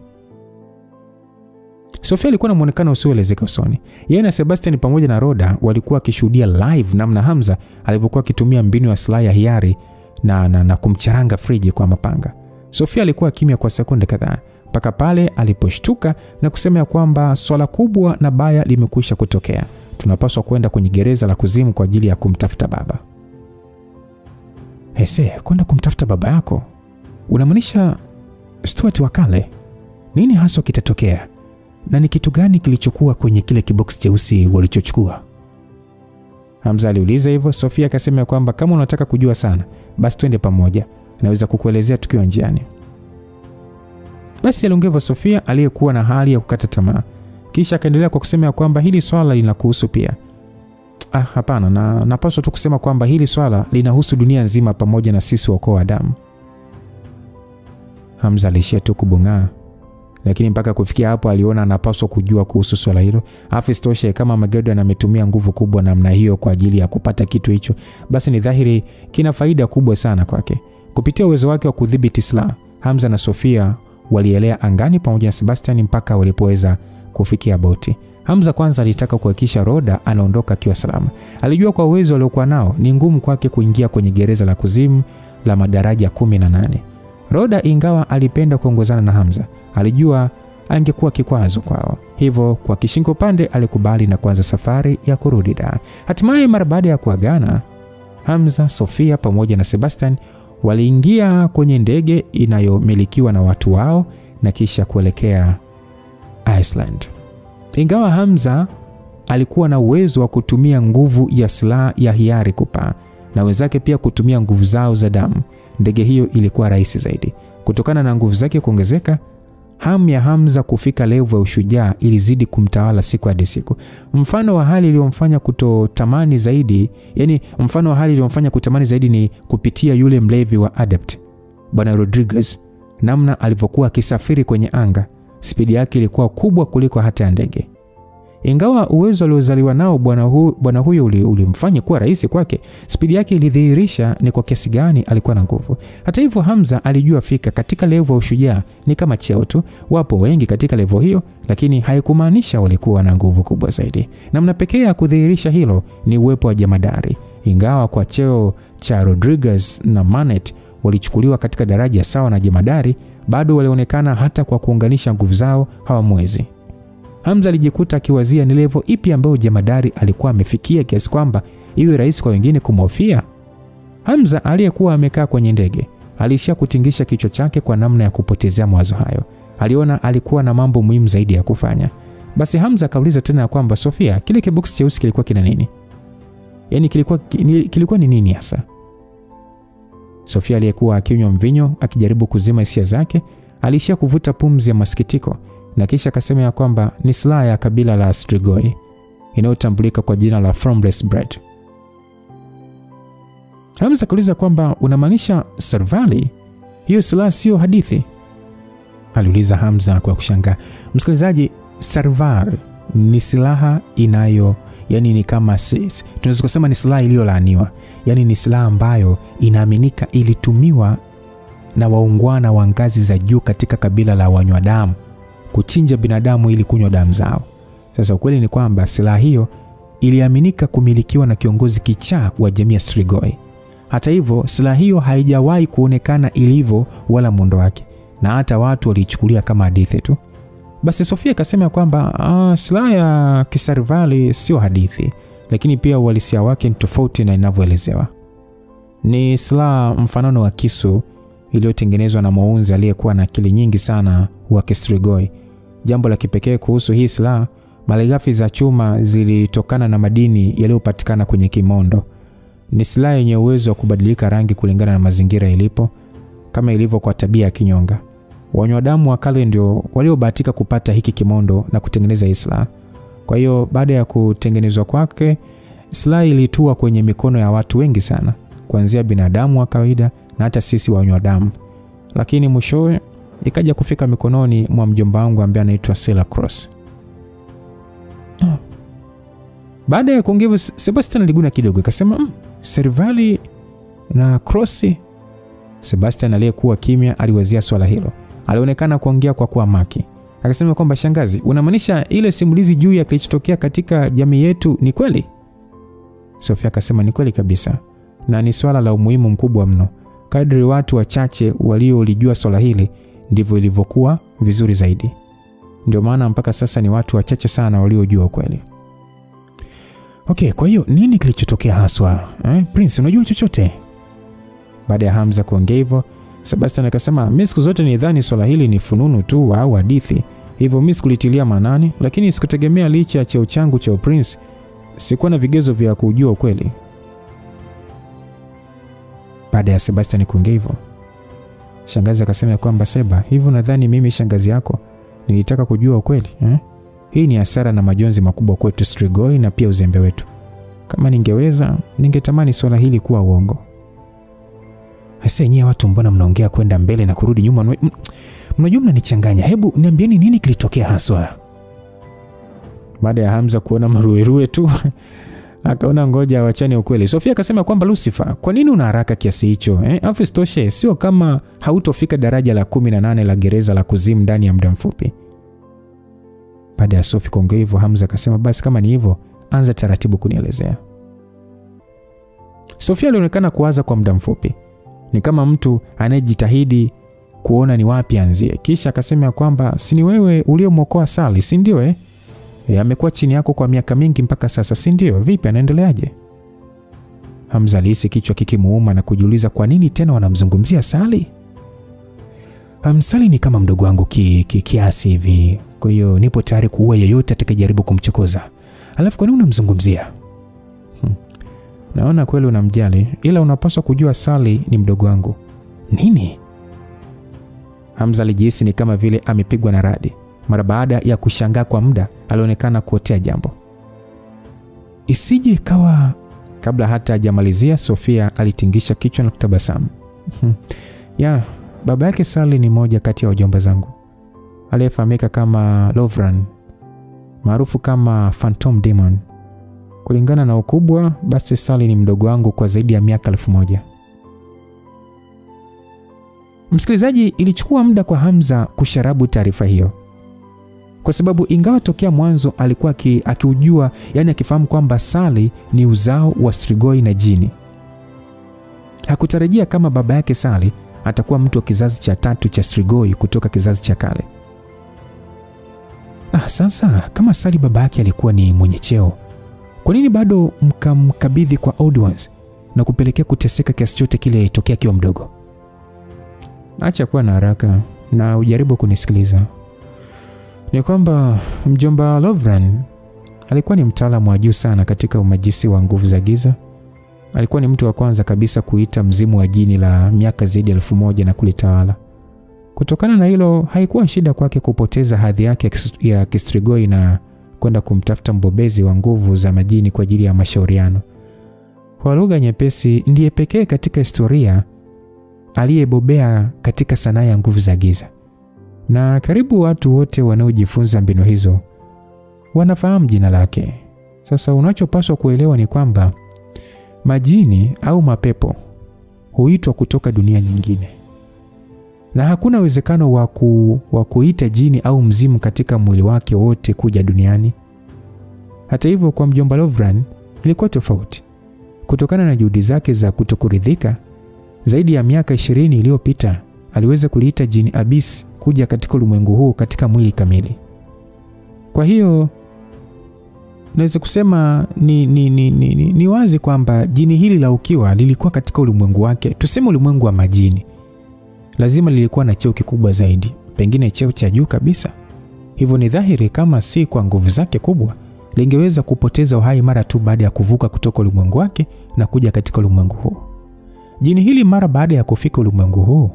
Sofia alikuwa na muonekano usioelezeka usoni. Yeye na Sebastian pamoja na Roda walikuwa wakishuhudia live namna Hamza alivyokuwa akitumia mbinu ya silaha ya hiari na kumcharanga friji kwa mapanga. Sofia alikuwa kimya kwa sekunde kadhaa mpaka pale aliposhtuka na kusema kwamba swala kubwa na baya limekwisha kutokea. Tunapaswa kwenda kwenye gereza la kuzimu kwa ajili ya kumtafuta baba. Hese, kwenda kumtafuta baba yako? Unamaanisha Stuart wa kale? Nini hasa kitatokea? Na ni kitu gani kilichokuwa kwenye kile kibox cheusi walichochukua? Hamza aliuliza hivyo. Sofia akasema kwamba kama unataka kujua sana, basi twende pamoja, naweza kukuelezea tukiwa njiani. Basi aliongeza Sofia aliyekuwa na hali ya kukata tamaa. Kisha akaendelea kwa kusema kwamba hili swala linakuhusu pia. Hapana, napaswa tu kusema kwamba hili swala linahusu dunia nzima pamoja na sisi ukoo wa damu. Hamza alishia tu kubungaa. Lakini mpaka kufikia hapo aliona anapaswa kujua kuhusu swala hilo. Afistoshe kama Mageddon ametumia nguvu kubwa namna hiyo kwa ajili ya kupata kitu hicho, basi ni dhahiri kina faida kubwa sana kwake. Kupitia uwezo wake wa kudhibiti silaha, Hamza na Sofia walielea angani pamoja na Sebastian mpaka walipoweza kufikia boti. Hamza kwanza alitaka kuhakikisha Roda anaondoka akiwa salama. Alijua kwa uwezo aliokuwa nao ni ngumu kwake kuingia kwenye gereza la kuzimu la madaraja 18. Roda ingawa alipenda kuongozana na Hamza, alijua angekuwa kikwazo kwao. Hivyo kwa kishingo pande alikubali na kuanza safari ya kurudi Dar. Hatimaye mara baada ya kuagana, Hamza, Sofia pamoja na Sebastian waliingia kwenye ndege inayomilikiwa na watu wao na kisha kuelekea Iceland. Ingawa Hamza alikuwa na uwezo wa kutumia nguvu ya silaha ya hiari kupaa na wenzake pia kutumia nguvu zao za damu, ndege hiyo ilikuwa rahisi zaidi. Kutokana na nguvu zake kuongezeka, hamu ya Hamza kufika level ya ushujaa ilizidi kumtawala siku hadi siku. Mfano wa hali iliyomfanya kutamani zaidi ni kupitia yule mlevi wa Adept, Bwana Rodriguez. Namna alivyokuwa akisafiri kwenye anga, spidi yake ilikuwa kubwa kuliko hata ya ndege. Ingawa uwezo aliozaliwa nao bwana huyo ulimfanya kuwa rahisi kwake, spidi yake ilidhihirisha ni kwa kiasi gani alikuwa na nguvu. Hata hivyo, Hamza alijua fika katika level ya ushujaa ni kama cheo tu. Wapo wengi katika level hiyo, lakini haikumaanisha walikuwa na nguvu kubwa zaidi. Namna pekee ya kudhihirisha hilo ni uwepo wa jemadari. Ingawa kwa cheo cha Rodriguez na Manet walichukuliwa katika daraja sawa na jemadari, bado walionekana hata kwa kuunganisha nguvu zao hawamwezi. Hamza alijikuta akiwazia ni level ipi ambayo jemadari alikuwa amefikia kiasi kwamba iwe rahisi kwa wengine kumhofia. Hamza aliyekuwa amekaa kwenye ndege alishia kutingisha kichwa chake kwa namna ya kupotezea mawazo hayo. Aliona alikuwa na mambo muhimu zaidi ya kufanya. Basi Hamza akauliza tena kwamba Sofia, kile kibox cheusi kilikuwa kina nini? Yaani kilikuwa ni nini hasa? Sofia aliyekuwa akinywa mvinyo akijaribu kuzima hisia zake, alishia kuvuta pumzi ya masikitiko na kisha akasema ya kwamba ni silaha ya kabila la Strigoi inayotambulika kwa jina la Formless Bread. Hamza kuuliza kwamba unamaanisha Servali? Hiyo silaha sio hadithi? Aliuliza Hamza kwa kushangaa. Msikilizaji, Serval ni silaha ni kama tunaweza kusema ni silaha iliyolaaniwa. Yaani ni silaha ambayo inaaminika ilitumiwa na waungwana wa ngazi za juu katika kabila la wanywa damu kuchinja binadamu ili kunywa damu zao. Sasa ukweli ni kwamba silaha hiyo iliaminika kumilikiwa na kiongozi kichaa wa jamii ya Strigoi. Hata hivyo, silaha hiyo haijawahi kuonekana ilivyo wala muundo wake, na hata watu walichukulia kama hadithi tu. Basi Sofia akasema kwamba silaha ya Kisarvali sio hadithi, lakini pia uhalisia wake ni tofauti na inavyoelezewa. Ni silaha mfanano wa kisu iliyotengenezwa na muunzi aliyekuwa na akili nyingi sana wa Strigoi. Jambo la kipekee kuhusu hii silaha, malighafi za chuma zilitokana na madini yaliyopatikana kwenye kimondo. Ni silaha yenye uwezo wa kubadilika rangi kulingana na mazingira ilipo, kama ilivyo kwa tabia ya kinyonga. Wanywa damu wa kale ndio waliobahatika kupata hiki kimondo na kutengeneza hii silaha. Kwa hiyo baada ya kutengenezwa kwake, silaha ilitua kwenye mikono ya watu wengi sana, kuanzia binadamu wa kawaida na hata sisi wanywa damu. Lakini mwishowe ikaja kufika mikononi mwa mjomba wangu ambaye anaitwa Sela Cross. Baada ya kuongea, Sebastian aliguna kidogo akasema, Servali na Cross. Sebastian aliyekuwa kimya aliwazia swala hilo. Alionekana kuongea kwa kuwa maki. Akasema kwamba shangazi, unamaanisha ile simulizi juu ya kilichotokea katika jamii yetu ni kweli? Sofia akasema ni kweli kabisa. Na ni swala la umuhimu mkubwa mno. Kadri watu wachache waliolijua swala hili, ndivyo ilivyokuwa vizuri zaidi. Ndio maana mpaka sasa ni watu wachache sana waliojua ukweli. Okay, kwa hiyo nini kilichotokea haswa? Prince, unajua chochote? Baada ya Hamza kuongea hivyo, Sebastian akasema, mimi siku zote nidhani swala hili ni fununu tu au hadithi. Hivyo mimi sikulitilia maanani, lakini sikutegemea licha ya cheo changu cha Prince, sikuwa na vigezo vya kujua ukweli. Baada ya Sebastian kuongea hivyo, shangazi akasema kwamba Seba, hivyo nadhani mimi shangazi yako nilitaka kujua ukweli, Hii ni hasara na majonzi makubwa kwetu Strigoi na pia uzembe wetu. Kama ningeweza, ningetamani swala hili kuwa uongo. Hasa nyinyi watu mbona mnaongea kwenda mbele na kurudi nyuma? Mnajua mnanichanganya. Hebu niambieni nini kilitokea haswa? Baada ya Hamza kuona maruerue tu, akaona ngoja awachane ukweli. Sofia akasema kwamba Lucifer, kwa nini una haraka kiasi hicho? Afistoshe, sio kama hautofika daraja la 18 la gereza la kuzimu ndani ya muda mfupi. Baada ya Sofia kuongea hivyo, Hamza akasema basi kama ni hivyo, anza taratibu kunielezea. Sofia alionekana kuwaza kwa muda mfupi. Ni kama mtu anayejitahidi kuona ni wapi anzie. Kisha akasema kwamba si ni wewe uliyemwokoa Sally, si ndio? Amekuwa chini yako kwa miaka mingi mpaka sasa, si ndio? Vipi, anaendeleaje? Hamza alihisi kichwa kikimuuma na kujiuliza kwa nini tena wanamzungumzia Sally. Sally ni kama mdogo wangu kiasi hivi. Kwa hiyo nipo tayari kuua yeyote atakayejaribu kumchokoza. Alafu kwa nini unamzungumzia? Naona kweli unamjali, ila unapaswa kujua Sally ni mdogo wangu. Nini? Hamza alijihisi ni kama vile amepigwa na radi. Mara baada ya kushangaa kwa muda, alionekana kuotea jambo. Isije ikawa. Kabla hata hajamalizia, Sofia alitingisha kichwa na kutabasamu. Baba yake Sally ni moja kati ya wajomba zangu, aliyefahamika kama Lovran, maarufu kama Phantom Demon. Kulingana na ukubwa, basi Sally ni mdogo wangu kwa zaidi ya miaka 1000. Msikilizaji, ilichukua muda kwa Hamza kusharabu taarifa hiyo. Kwa sababu ingawa tokea mwanzo alikuwa akiujua, yani akifahamu kwamba Sally ni uzao wa Strigoi na jini, hakutarajia kama baba yake Sally atakuwa mtu wa kizazi cha 3 cha Strigoi kutoka kizazi cha kale. Sasa kama Sally baba yake alikuwa ni mwenye cheo, kwa nini bado mkamkabidhi kwa Old Ones na kupelekea kuteseka kiasi chote kile itokea akiwa mdogo? Acha kuwa na haraka na ujaribu kunisikiliza. Ni kwamba mjomba Lovran alikuwa ni mtaalamu wa juu sana katika umajisi wa nguvu za giza. Alikuwa ni mtu wa kwanza kabisa kuita mzimu wa jini la miaka zaidi ya 1000 na kulitawala. Kutokana na hilo, haikuwa shida kwake kupoteza hadhi yake ya Kistrigoi na kwenda kumtafuta mbobezi wa nguvu za majini kwa ajili ya mashauriano. Kwa lugha nyepesi, ndiye pekee katika historia aliyebobea katika sanaa ya nguvu za giza. Na karibu watu wote wanaojifunza mbinu hizo wanafahamu jina lake. Sasa unachopaswa kuelewa ni kwamba majini au mapepo huitwa kutoka dunia nyingine. Na hakuna uwezekano wa kuita jini au mzimu katika mwili wake wote kuja duniani. Hata hivyo, kwa mjomba Lovran ilikuwa tofauti. Kutokana na juhudi zake za kutokuridhika, zaidi ya miaka 20 iliyopita aliweza kuliita jini Abyss kuja katika ulimwengu huu katika mwili kamili. Kwa hiyo naweza kusema ni wazi kwamba jini hili la ukiwa lilikuwa katika ulimwengu wake, tuseme ulimwengu wa majini. Lazima lilikuwa na cheo kikubwa zaidi, pengine cheo cha juu kabisa. Hivyo ni dhahiri kama si kwa nguvu zake kubwa, lingeweza kupoteza uhai mara tu baada ya kuvuka kutoka ulimwengu wake na kuja katika ulimwengu huu. Jini hili mara baada ya kufika ulimwengu huu,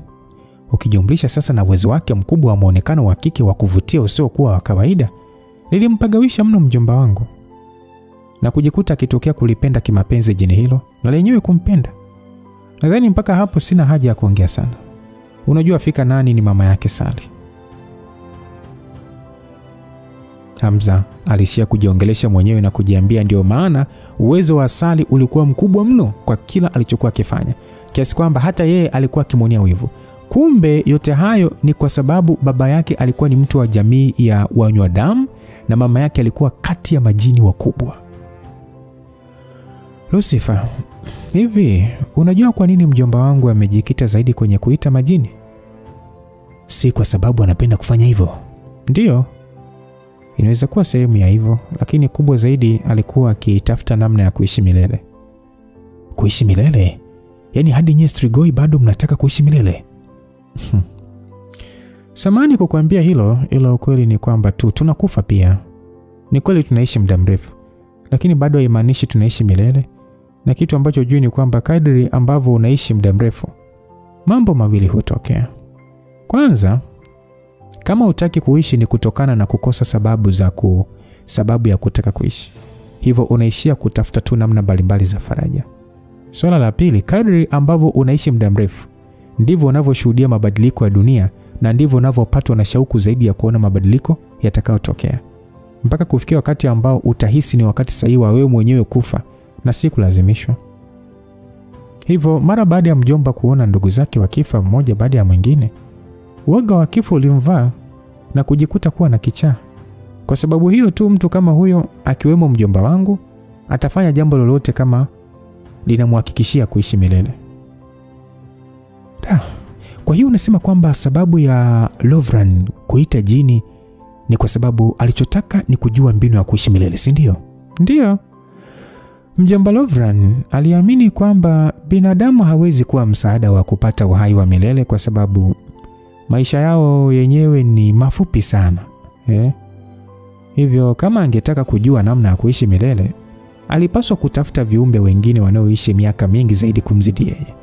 ukijumlisha sasa na uwezo wake mkubwa wa muonekano wa kike wa kuvutia usio kuwa wa kawaida, lilimpagawisha mno mjomba wangu na kujikuta akitokea kulipenda kimapenzi jini hilo na lenyewe kumpenda. Nadhani mpaka hapo sina haja ya kuongea sana. Unajua fika nani ni mama yake Sally. Hamza alishia kujiongelesha mwenyewe na kujiambia ndio maana uwezo wa Sally ulikuwa mkubwa mno kwa kila alichokuwa akifanya, kiasi kwamba hata yeye alikuwa akimonia wivu. Kumbe yote hayo ni kwa sababu baba yake alikuwa ni mtu wa jamii ya wanywa damu na mama yake alikuwa kati ya majini wakubwa. Lucifer, hivi unajua kwa nini mjomba wangu amejikita zaidi kwenye kuita majini? Si kwa sababu anapenda kufanya hivyo. Ndiyo, inaweza kuwa sehemu ya hivyo, lakini kubwa zaidi alikuwa akitafuta namna ya kuishi milele. Kuishi milele? Yaani hadi nyie Strigoi bado mnataka kuishi milele? Samahani kukuambia hilo, ila ukweli ni kwamba tunakufa pia. Ni kweli tunaishi muda mrefu, lakini bado haimaanishi tunaishi milele. Na kitu ambacho hujui ni kwamba kadri ambavyo unaishi muda mrefu, mambo mawili hutokea. Kwanza, kama hutaki kuishi ni kutokana na kukosa sababu ya kutaka kuishi. Hivyo unaishia kutafuta tu namna mbalimbali za faraja. Swala la pili, kadri ambavyo unaishi muda mrefu, ndivyo unavyoshuhudia mabadiliko ya dunia na ndivyo unavyopatwa na shauku zaidi ya kuona mabadiliko yatakayotokea. Mpaka kufikia wakati ambao utahisi ni wakati sahihi wa wewe mwenyewe kufa na si kulazimishwa. Hivyo mara baada ya mjomba kuona ndugu zake wakifa mmoja baada ya mwingine, uoga wa kifo ulimvaa na kujikuta kuwa na kichaa. Kwa sababu hiyo tu mtu kama huyo, akiwemo mjomba wangu, atafanya jambo lolote kama linamhakikishia kuishi milele. Kwa hiyo unasema kwamba sababu ya Lovran kuita jini ni kwa sababu alichotaka ni kujua mbinu ya kuishi milele, si ndio? Ndio. Mjomba Lovran aliamini kwamba binadamu hawezi kuwa msaada wa kupata uhai wa milele kwa sababu maisha yao yenyewe ni mafupi sana. Hivyo kama angetaka kujua namna ya kuishi milele, alipaswa kutafuta viumbe wengine wanaoishi miaka mingi zaidi kumzidi yeye.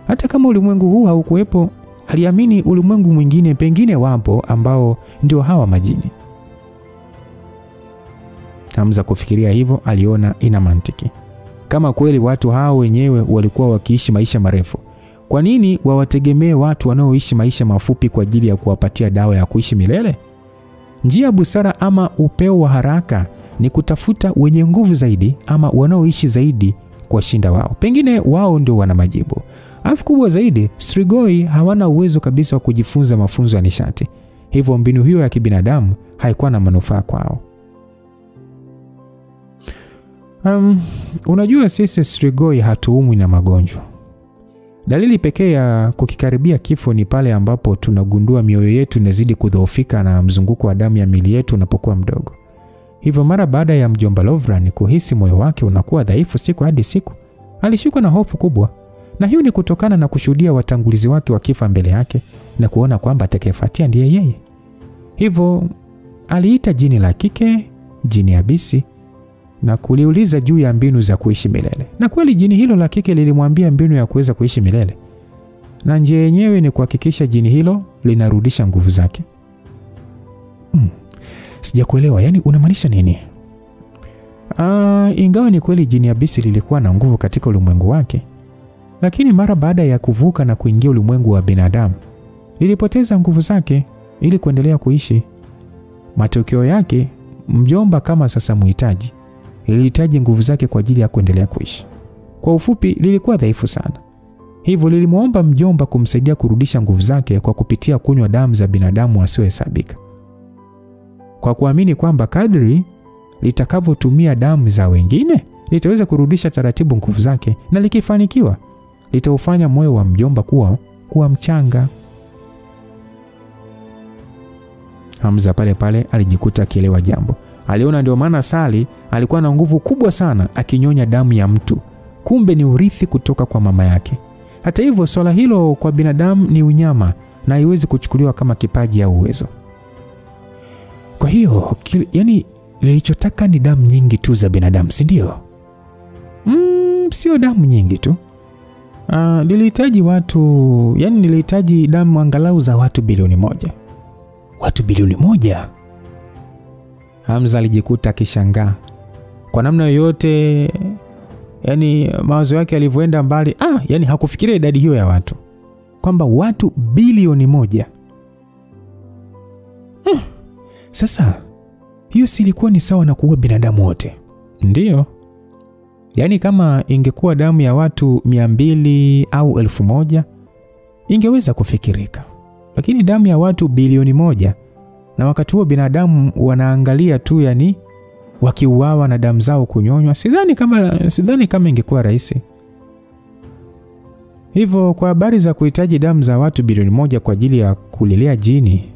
Hata kama ulimwengu huu haukuwepo, aliamini ulimwengu mwingine pengine wapo ambao ndio hawa majini. Hamza kufikiria hivyo aliona ina mantiki. Kama kweli watu hao wenyewe walikuwa wakiishi maisha marefu, kwa nini wawategemee watu wanaoishi maisha mafupi kwa ajili ya kuwapatia dawa ya kuishi milele? Njia busara ama upeo wa haraka ni kutafuta wenye nguvu zaidi ama wanaoishi zaidi kwa shinda wao. Pengine wao ndio wana majibu. Alafu kubwa zaidi, Strigoi hawana uwezo kabisa wa kujifunza mafunzo ya nishati. Hivyo mbinu hiyo ya kibinadamu haikuwa na manufaa kwao. Unajua sisi Strigoi hatuumwi na magonjwa. Dalili pekee ya kukikaribia kifo ni pale ambapo tunagundua mioyo yetu inazidi kudhoofika na mzunguko wa damu ya miili yetu unapokuwa mdogo. Hivyo mara baada ya mjomba Lovran kuhisi moyo wake unakuwa dhaifu siku hadi siku, alishikwa na hofu kubwa. Na hiyo ni kutokana na kushuhudia watangulizi wake wakifa mbele yake na kuona kwamba atakayefuatia ndiye yeye. Hivyo aliita jini la kike, jini Abisi, na kuliuliza juu ya mbinu za kuishi milele. Na kweli jini hilo la kike lilimwambia mbinu ya kuweza kuishi milele. Na njia yenyewe ni kuhakikisha jini hilo linarudisha nguvu zake. Sijakuelewa, yani unamaanisha nini? Ingawa ni kweli jini Abisi lilikuwa na nguvu katika ulimwengu wake, lakini mara baada ya kuvuka na kuingia ulimwengu wa binadamu, lilipoteza nguvu zake ili kuendelea kuishi. Matokeo yake, mjomba kama sasa muhitaji, ilihitaji nguvu zake kwa ajili ya kuendelea kuishi. Kwa ufupi, lilikuwa dhaifu sana. Hivyo lilimuomba mjomba kumsaidia kurudisha nguvu zake kwa kupitia kunywa damu za binadamu wasiohesabika. Kwa kuamini kwamba kadri litakavyotumia damu za wengine, litaweza kurudisha taratibu nguvu zake, na likifanikiwa, litaufanya moyo wa mjomba kuwa mchanga. Hamza pale alijikuta akielewa jambo. Aliona ndio maana Sally alikuwa na nguvu kubwa sana akinyonya damu ya mtu. Kumbe ni urithi kutoka kwa mama yake. Hata hivyo swala hilo kwa binadamu ni unyama na haiwezi kuchukuliwa kama kipaji au uwezo. hiyo yani nilichotaka ni damu nyingi tu za binadamu, si ndio? Sio damu nyingi tu. Nilihitaji watu, yani nilihitaji damu angalau za watu bilioni 1. Watu bilioni 1? Hamza alijikuta akishangaa. Kwa namna yoyote, yani mawazo yake yalivyoenda mbali, yani hakufikiria idadi hiyo ya watu. Kwamba watu bilioni 1. Sasa hiyo si ilikuwa ni sawa na kuua binadamu wote? Ndiyo. Yani kama ingekuwa damu ya watu 200 au 1000 ingeweza kufikirika. Lakini damu ya watu bilioni 1, na wakati huo binadamu wanaangalia tu, yani wakiuawa na damu zao kunyonywa, sidhani kama ingekuwa rahisi. Hivyo kwa habari za kuhitaji damu za watu bilioni 1 kwa ajili ya kulelea jini,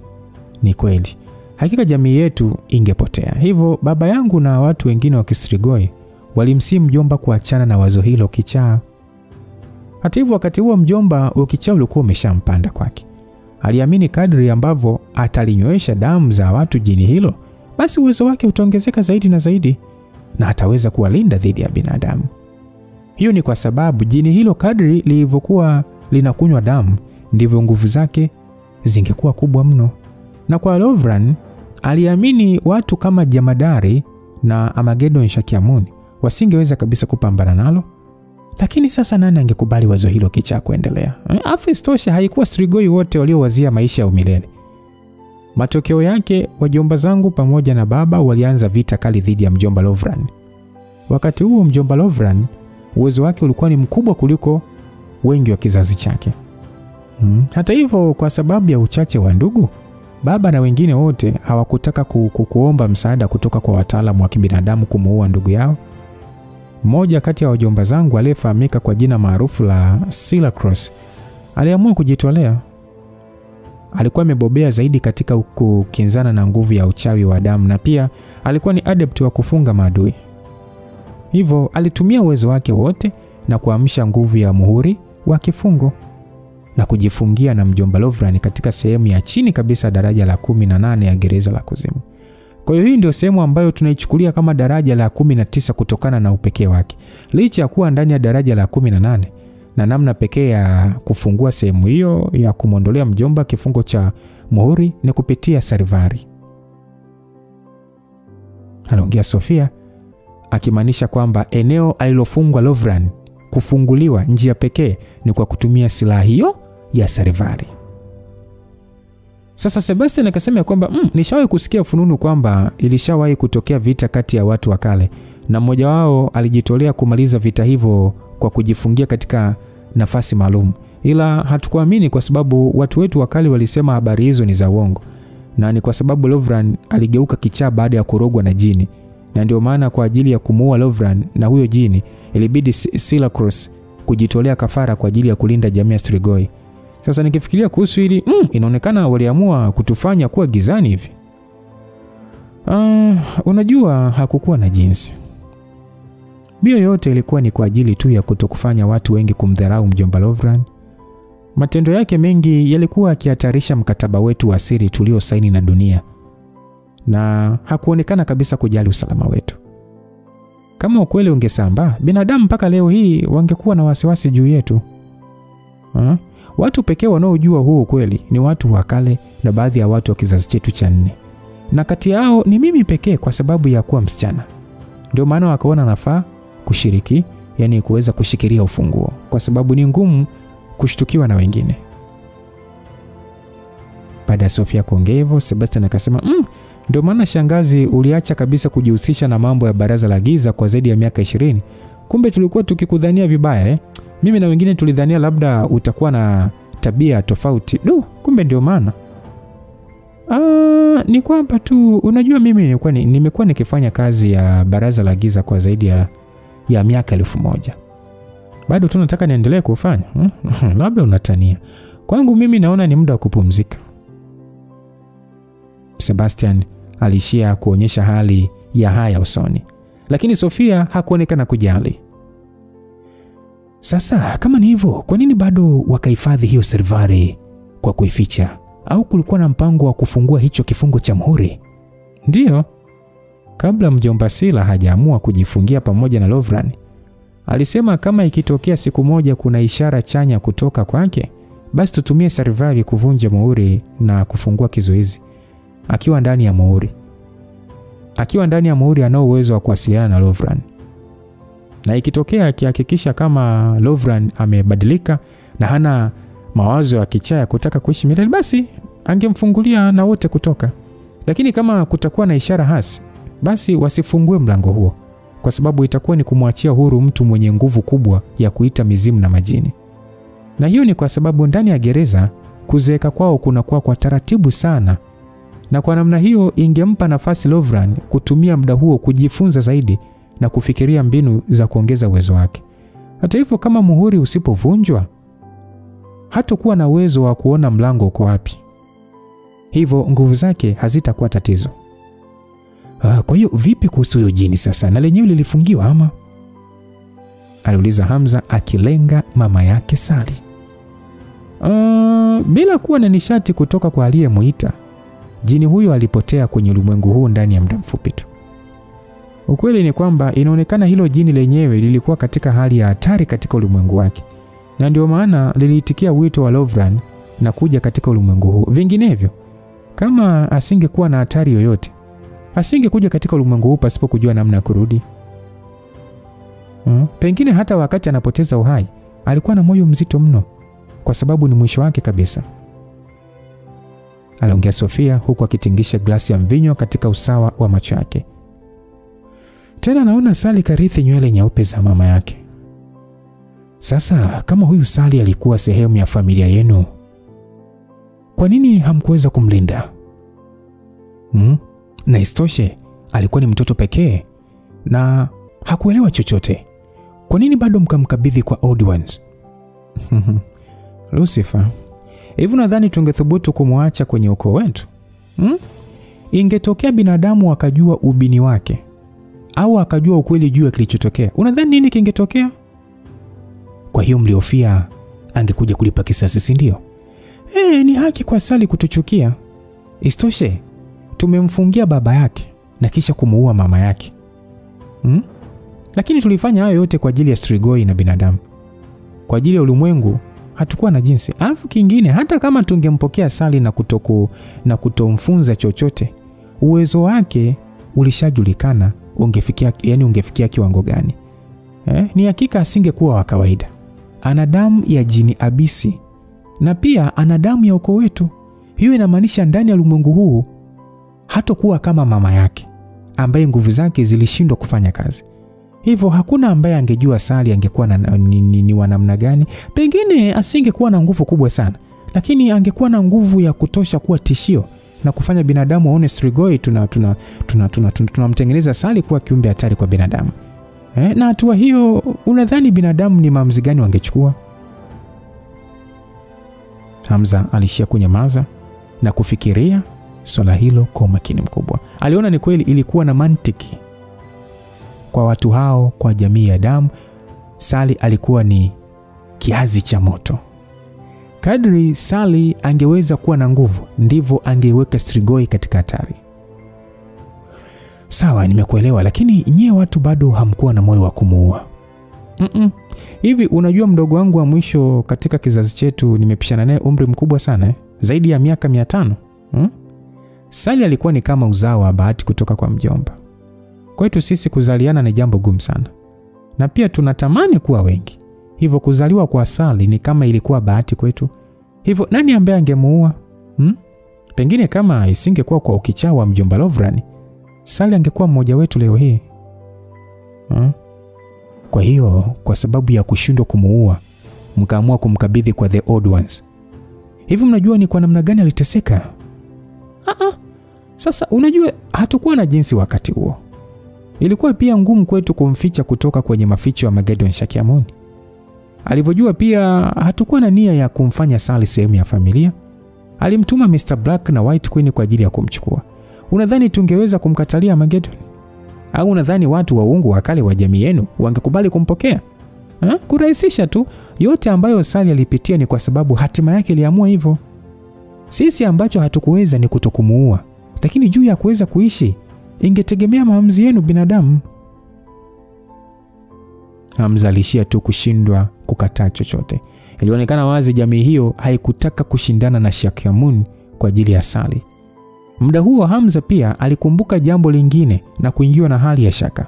ni kweli hakika jamii yetu ingepotea. Hivyo baba yangu na watu wengine wa Kistrigoi walimsihi mjomba kuachana na wazo hilo kichaa. Hata hivyo wakati huo mjomba ukichaa ulikuwa umeshampanda kwake. Aliamini kadri ambavyo atalinywesha damu za watu jini hilo, basi uwezo wake utaongezeka zaidi na zaidi, na ataweza kuwalinda dhidi ya binadamu. Hiyo ni kwa sababu jini hilo kadri lilivyokuwa linakunywa damu, ndivyo nguvu zake zingekuwa kubwa mno. Na kwa Lovran aliamini watu kama Jamadari na Armageddon Shakyamuni wasingeweza kabisa kupambana nalo. Lakini sasa nani angekubali wazo hilo kichaa kuendelea? Afistosha haikuwa Strigoi wote waliowazia maisha ya umilele. Matokeo yake wajomba zangu pamoja na baba walianza vita kali dhidi ya mjomba Lovran. Wakati huo mjomba Lovran uwezo wake ulikuwa ni mkubwa kuliko wengi wa kizazi chake. Hata hivyo kwa sababu ya uchache wa ndugu, baba na wengine wote hawakutaka kuomba msaada kutoka kwa wataalamu wa kibinadamu kumuua ndugu yao. Mmoja kati ya wajomba zangu aliyefahamika kwa jina maarufu la Silacross aliamua kujitolea. Alikuwa amebobea zaidi katika kukinzana na nguvu ya uchawi wa damu, na pia alikuwa ni adept wa kufunga maadui. Hivyo alitumia uwezo wake wote na kuamsha nguvu ya muhuri wa kifungo na kujifungia na mjomba Lovran katika sehemu ya chini kabisa daraja la 18 ya gereza la kuzimu. Kwa hiyo hii ndio sehemu ambayo tunaichukulia kama daraja la 19 kutokana na upekee wake. Licha ya kuwa ndani ya daraja la 18, na namna pekee ya kufungua sehemu hiyo ya kumondolea mjomba kifungo cha muhuri ni kupitia Sarivari. Anaongea Sofia akimaanisha kwamba eneo alilofungwa Lovran kufunguliwa njia pekee ni kwa kutumia silaha hiyo ya Sarivari. Sasa Sebastian akasema kwamba nishawahi kusikia fununu kwamba ilishawahi kutokea vita kati ya watu wa kale, na mmoja wao alijitolea kumaliza vita hivyo kwa kujifungia katika nafasi maalum. Ila hatukuamini kwa sababu watu wetu wa kale walisema habari hizo ni za uongo. Na ni kwa sababu Lovran aligeuka kichaa baada ya kurogwa na jini. Na ndio maana kwa ajili ya kumuua Lovran na huyo jini ilibidi Silacross kujitolea kafara kwa ajili ya kulinda jamii ya Strigoi. Sasa nikifikiria kuhusu hili, inaonekana waliamua kutufanya kuwa gizani hivi. Unajua hakukuwa na jinsi. Bio yote ilikuwa ni kwa ajili tu ya kutokufanya watu wengi kumdharau mjomba Lovran. Matendo yake mengi yalikuwa yakihatarisha mkataba wetu wa siri tuliosaini na dunia, na hakuonekana kabisa kujali usalama wetu. Kama ukweli ungesambaa, binadamu mpaka leo hii wangekuwa na wasiwasi juu yetu. Watu pekee wanaojua huo ukweli ni watu wa kale na baadhi ya watu wa kizazi chetu cha 4. Na kati yao ni mimi pekee kwa sababu ya kuwa msichana. Ndio maana wakaona nafaa kushiriki, yani kuweza kushikilia ufunguo, kwa sababu ni ngumu kushtukiwa na wengine. Baada ya Sofia kuongea hivyo, Sebastian akasema, ndio maana shangazi uliacha kabisa kujihusisha na mambo ya baraza la giza kwa zaidi ya miaka 20. Kumbe tulikuwa tukikudhania vibaya. Mimi na wengine tulidhania labda utakuwa na tabia tofauti. Kumbe ndio maana. Ni kwamba tu unajua mimi nimekuwa nikifanya kazi ya baraza la giza kwa zaidi ya miaka 1000. Bado tunataka niendelee kufanya? Labda unatania. Kwangu mimi naona ni muda wa kupumzika. Sebastian alishia kuonyesha hali ya haya usoni, lakini Sofia hakuonekana kujali. Sasa kama ni hivyo, kwa nini bado wakahifadhi hiyo Sarivari kwa kuificha? Au kulikuwa na mpango wa kufungua hicho kifungo cha muhuri? Ndiyo, kabla mjomba Sila hajaamua kujifungia pamoja na Lovran, alisema kama ikitokea siku moja kuna ishara chanya kutoka kwake, basi tutumie Sarivari kuvunja muhuri na kufungua kizuizi. Akiwa ndani ya muhuri ana uwezo wa kuwasiliana na Lovran. Na ikitokea akihakikisha kama Lovran amebadilika na hana mawazo ya kichaa kutaka kuishi milele, basi angemfungulia na wote kutoka. Lakini kama kutakuwa na ishara hasi, basi wasifungue mlango huo, kwa sababu itakuwa ni kumwachia huru mtu mwenye nguvu kubwa ya kuita mizimu na majini. Na hiyo ni kwa sababu ndani ya gereza kuzeeka kwao kunakuwa kwa taratibu sana, na kwa namna hiyo ingempa nafasi Lovran kutumia muda huo kujifunza zaidi na kufikiria mbinu za kuongeza uwezo wake. Hata hivyo, kama muhuri usipovunjwa, hatakuwa na uwezo wa kuona mlango uko wapi. Hivyo nguvu zake hazitakuwa tatizo. Kwa hiyo vipi kuhusu hiyo jini sasa? Na lenyewe lilifungiwa ama? Aliuliza Hamza akilenga mama yake Sali. Bila kuwa na nishati kutoka kwa aliyemuita, jini huyo alipotea kwenye ulimwengu huu ndani ya muda mfupi tu. Ukweli ni kwamba inaonekana hilo jini lenyewe lilikuwa katika hali ya hatari katika ulimwengu wake, na ndio maana liliitikia wito wa Lovran na kuja katika ulimwengu huu. Vinginevyo, kama asingekuwa na hatari yoyote, asingekuja katika ulimwengu huu pasipo kujua namna ya kurudi. Pengine hata wakati anapoteza uhai, alikuwa na moyo mzito mno, kwa sababu ni mwisho wake kabisa. Aliongea Sofia huku akitingisha glasi ya mvinyo katika usawa wa macho yake. Tena naona Sali karithi nywele nyeupe za mama yake. Sasa kama huyu Sali alikuwa sehemu ya familia yenu, kwa nini hamkuweza kumlinda? Na istoshe, alikuwa ni mtoto pekee na hakuelewa chochote. Kwa nini bado mkamkabidhi kwa Old Ones? Lucifer, hivi nadhani tungethubutu kumwacha kwenye ukoo wetu? Ingetokea binadamu akajua ubini wake au akajua ukweli juu ya kilichotokea, unadhani nini kingetokea? Kwa hiyo mliofia angekuja kulipa kisasi, si ndio? Ni haki kwa Sali kutuchukia. Istoshe, tumemfungia baba yake na kisha kumuua mama yake. Lakini tulifanya hayo yote kwa ajili ya Strigoi na binadamu. Kwa ajili ya ulimwengu hatakuwa na jinsi. Alafu kingine, hata kama tungempokea Sali na kutomfunza chochote, uwezo wake ulishajulikana ungefikia kiwango gani. Ni hakika asingekuwa wa kawaida. Ana damu ya jini abisi na pia ana damu ya ukoo wetu. Hiyo inamaanisha ndani ya ulimwengu huu hatakuwa kama mama yake ambaye nguvu zake zilishindwa kufanya kazi. Hivyo hakuna ambaye angejua Sali angekuwa ni wa namna gani. Pengine asingekuwa na nguvu kubwa sana, lakini angekuwa na nguvu ya kutosha kuwa tishio na kufanya binadamu waone Strigoi tunamtengeneza Sali kuwa kiumbe hatari kwa binadamu. Na hatua hiyo, unadhani binadamu ni maamuzi gani wangechukua? Hamza alishia kunyamaza na kufikiria swala hilo kwa umakini mkubwa. Aliona ni kweli ilikuwa na mantiki. Kwa watu hao, kwa jamii ya damu, Sali alikuwa ni kiazi cha moto. Kadri Sali angeweza kuwa na nguvu, ndivyo angeweka Strigoi katika hatari. Sawa, nimekuelewa, lakini nyie watu bado hamkuwa na moyo wa kumuua. Hivi unajua mdogo wangu wa mwisho katika kizazi chetu nimepishana naye umri mkubwa sana, zaidi ya miaka 500. Sali alikuwa ni kama uzao wa bahati kutoka kwa mjomba. Kwetu sisi kuzaliana ni jambo gumu sana, na pia tunatamani kuwa wengi. Hivyo kuzaliwa kwa Sali ni kama ilikuwa bahati kwetu. Hivyo nani ambaye angemuua? Pengine kama isingekuwa kwa ukichaa wa mjomba Lovran, Sali angekuwa mmoja wetu leo hii. Kwa hiyo kwa sababu ya kushindwa kumuua, mkaamua kumkabidhi kwa the Old Ones. Hivi mnajua ni kwa namna gani aliteseka? Sasa unajua hatakuwa na jinsi wakati huo. Ilikuwa pia ngumu kwetu kumficha kutoka kwenye maficho ya Magedon Shakyamuni. Alivyojua pia hatakuwa na nia ya kumfanya Sali sehemu ya familia. Alimtuma Mr. Black na White Queen kwa ajili ya kumchukua. Unadhani tungeweza kumkatalia Magedon? Au unadhani watu wa uungu wa kale wa jamii yenu wangekubali kumpokea? Kurahisisha tu, yote ambayo Sali alipitia ni kwa sababu hatima yake iliamua hivyo. Sisi ambacho hatukuweza ni kutokumuua, lakini juu ya kuweza kuishi ingetegemea maamuzi yenu binadamu. Hamza alishia tu kushindwa kukataa chochote. Ilionekana wazi jamii hiyo haikutaka kushindana na Shakyamun kwa ajili ya asali. Muda huo Hamza pia alikumbuka jambo lingine na kuingiwa na hali ya shaka.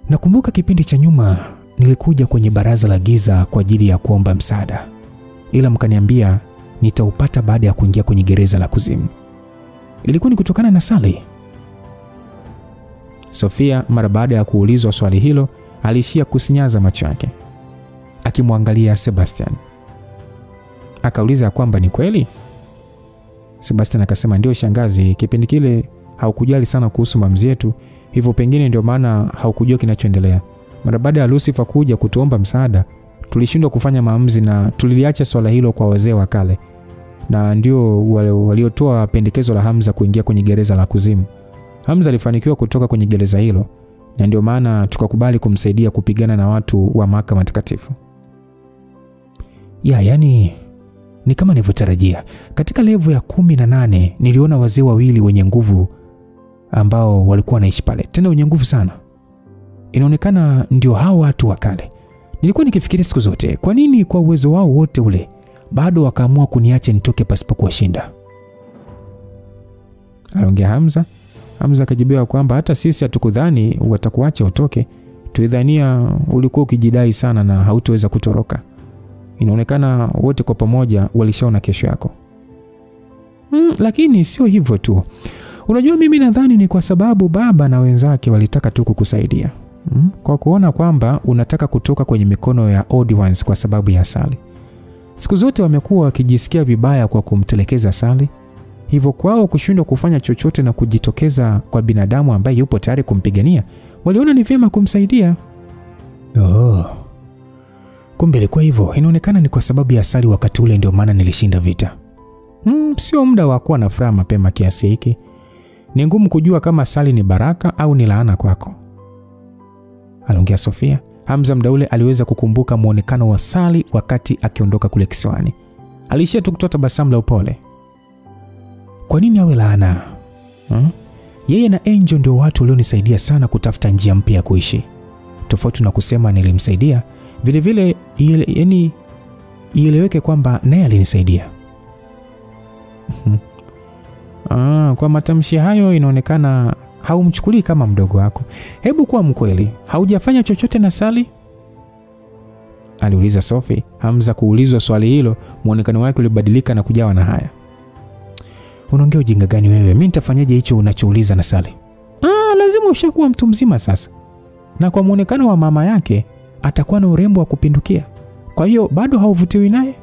Nakumbuka kipindi cha nyuma nilikuja kwenye baraza la giza kwa ajili ya kuomba msaada, ila mkaniambia nitaupata baada ya kuingia kwenye gereza la kuzimu. Ilikuwa ni kutokana na Sally? Sofia mara baada ya kuulizwa swali hilo alishia kusinyaza macho yake akimwangalia Sebastian. Akauliza kwamba ni kweli. Sebastian akasema ndio shangazi, kipindi kile haukujali sana kuhusu maamuzi yetu, hivyo pengine ndio maana haukujua kinachoendelea. Mara baada ya Lucifer kuja kutuomba msaada, tulishindwa kufanya maamuzi na tuliliacha swala hilo kwa wazee wa kale. Na ndio waliotoa pendekezo la Hamza kuingia kwenye gereza la kuzimu. Hamza alifanikiwa kutoka kwenye gereza hilo na ndio maana tukakubali kumsaidia kupigana na watu wa mahakama takatifu. Yani ni kama nilivyotarajia. Katika level ya 18 niliona wazee wawili wenye nguvu ambao walikuwa wanaishi pale. Tena wenye nguvu sana. Inaonekana ndio hao watu wa kale. Nilikuwa nikifikiria siku zote, kwa nini kwa uwezo wao wote ule bado wakaamua kuniacha nitoke pasipo kuwashinda? Aliongea Hamza. Hamza akajibiwa kwamba hata sisi hatukudhani watakuacha utoke. Tulidhania ulikuwa ukijidai sana na hautoweza kutoroka. Inaonekana wote kwa pamoja walishaona kesho yako. Lakini sio hivyo tu. Unajua mimi nadhani ni kwa sababu baba na wenzake walitaka tu kukusaidia. Kwa kuona kwamba unataka kutoka kwenye mikono ya Odd Ones kwa sababu ya Sally. Siku zote wamekuwa wakijisikia vibaya kwa kumtelekeza Sally. Hivyo kwao kushindwa kufanya chochote na kujitokeza kwa binadamu ambaye yupo tayari kumpigania, waliona ni vyema kumsaidia. Kumbe ilikuwa hivyo. Inaonekana ni kwa sababu ya Sally wakati ule ndio maana nilishinda vita. Sio muda wa kuwa na furaha mapema kiasi hiki. Ni ngumu kujua kama Sally ni baraka au ni laana kwako. Aliongea Sofia. Hamza muda ule aliweza kukumbuka muonekano wa Sally wakati akiondoka kule kisiwani. Alishia tu kutoa tabasamu la upole. Kwa nini awe laana? Yeye na Angel ndio watu walionisaidia sana kutafuta njia mpya ya kuishi. Tofauti na kusema nilimsaidia, vile vile yani ieleweke kwamba naye alinisaidia. Kwa matamshi hayo inaonekana haumchukulii kama mdogo wako. Hebu kuwa mkweli, haujafanya chochote na Sally? Aliuliza Sophie. Hamza kuulizwa swali hilo, muonekano wake ulibadilika na kujawa na haya. Unaongea ujinga gani wewe? Mimi nitafanyaje hicho unachouliza na Sally? Lazima ushakuwa mtu mzima sasa. Na kwa muonekano wa mama yake atakuwa na urembo wa kupindukia. Kwa hiyo bado hauvutiwi naye?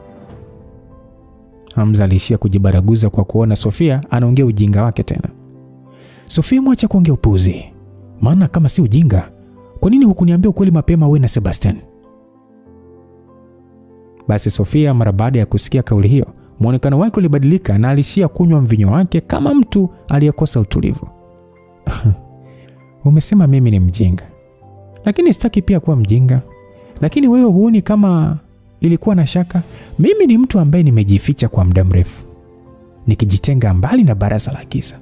Hamza alishia kujibaraguza kwa kuona Sofia anaongea ujinga wake tena. Sofia, mwacha kuongea upuzi. Maana kama si ujinga, kwa nini hukuniambia ukweli mapema wewe na Sebastian? Basi Sofia mara baada ya kusikia kauli hiyo, muonekano wake ulibadilika na alishia kunywa mvinyo wake kama mtu aliyekosa utulivu. Umesema mimi ni mjinga. Lakini sitaki pia kuwa mjinga. Lakini wewe huoni kama ilikuwa na shaka? Mimi ni mtu ambaye nimejificha kwa muda mrefu, nikijitenga mbali na baraza la giza.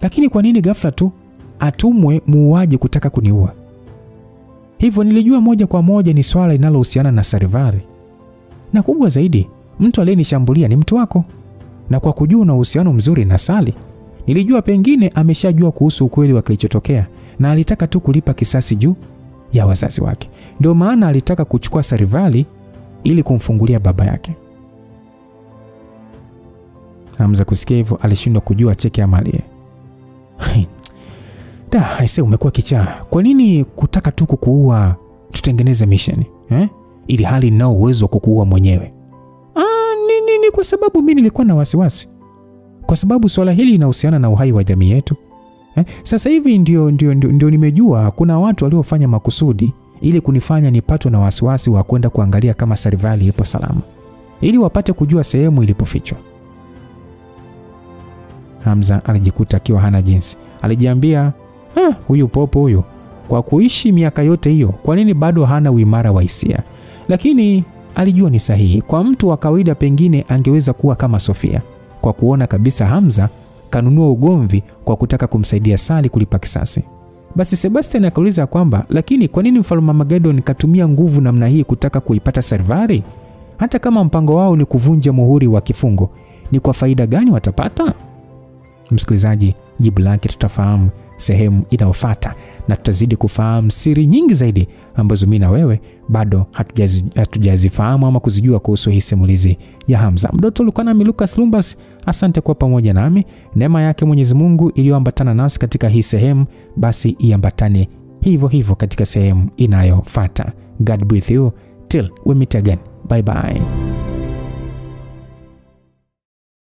Lakini kwa nini ghafla tu atumwe muuaji kutaka kuniua? Hivyo nilijua moja kwa moja ni swala linalohusiana na Sarivari. Na kubwa zaidi, mtu aliyenishambulia ni mtu wako. Na kwa kujua una uhusiano mzuri na Sally, nilijua pengine ameshajua kuhusu ukweli wa kilichotokea na alitaka tu kulipa kisasi juu ya wazazi wake. Ndio maana alitaka kuchukua Sarivari ili kumfungulia baba yake. Hamza kusikia hivyo alishindwa kujua cheke ya Malie. Aise, umekuwa kichaa. Kwa nini kutaka tu kukuua tutengeneze mission? Ili hali nao uwezo wa kukuua mwenyewe. Ni kwa sababu mimi nilikuwa na wasiwasi. Kwa sababu swala hili linahusiana na uhai wa jamii yetu. Sasa hivi ndio nimejua kuna watu waliofanya makusudi ili kunifanya nipatwe na wasiwasi wa kwenda kuangalia kama Sarivari ipo salama, ili wapate kujua sehemu ilipofichwa. Hamza alijikuta akiwa hana jinsi. Alijiambia, huyu popo huyu kwa kuishi miaka yote hiyo, kwa nini bado hana uimara wa hisia? Lakini alijua ni sahihi. Kwa mtu wa kawaida pengine angeweza kuwa kama Sofia, kwa kuona kabisa Hamza kanunua ugomvi kwa kutaka kumsaidia Sally kulipa kisasi. Basi Sebastian akauliza kwamba lakini kwa nini mfalme Armageddon katumia nguvu namna hii kutaka kuipata Salvari? Hata kama mpango wao ni kuvunja muhuri wa kifungo, ni kwa faida gani watapata? Msikilizaji, jibu lake tutafahamu sehemu inayofuata, na tutazidi kufahamu siri nyingi zaidi ambazo mimi na wewe bado hatujazifahamu ama kuzijua kuhusu hii simulizi ya Hamza. Mdoto ulikuwa nami Lucas Lumbas. Asante kwa pamoja nami. Neema yake Mwenyezi Mungu iliyoambatana nasi katika hii sehemu basi iambatane hivyo hivyo katika sehemu inayofuata. God be with you till we meet again. Bye bye.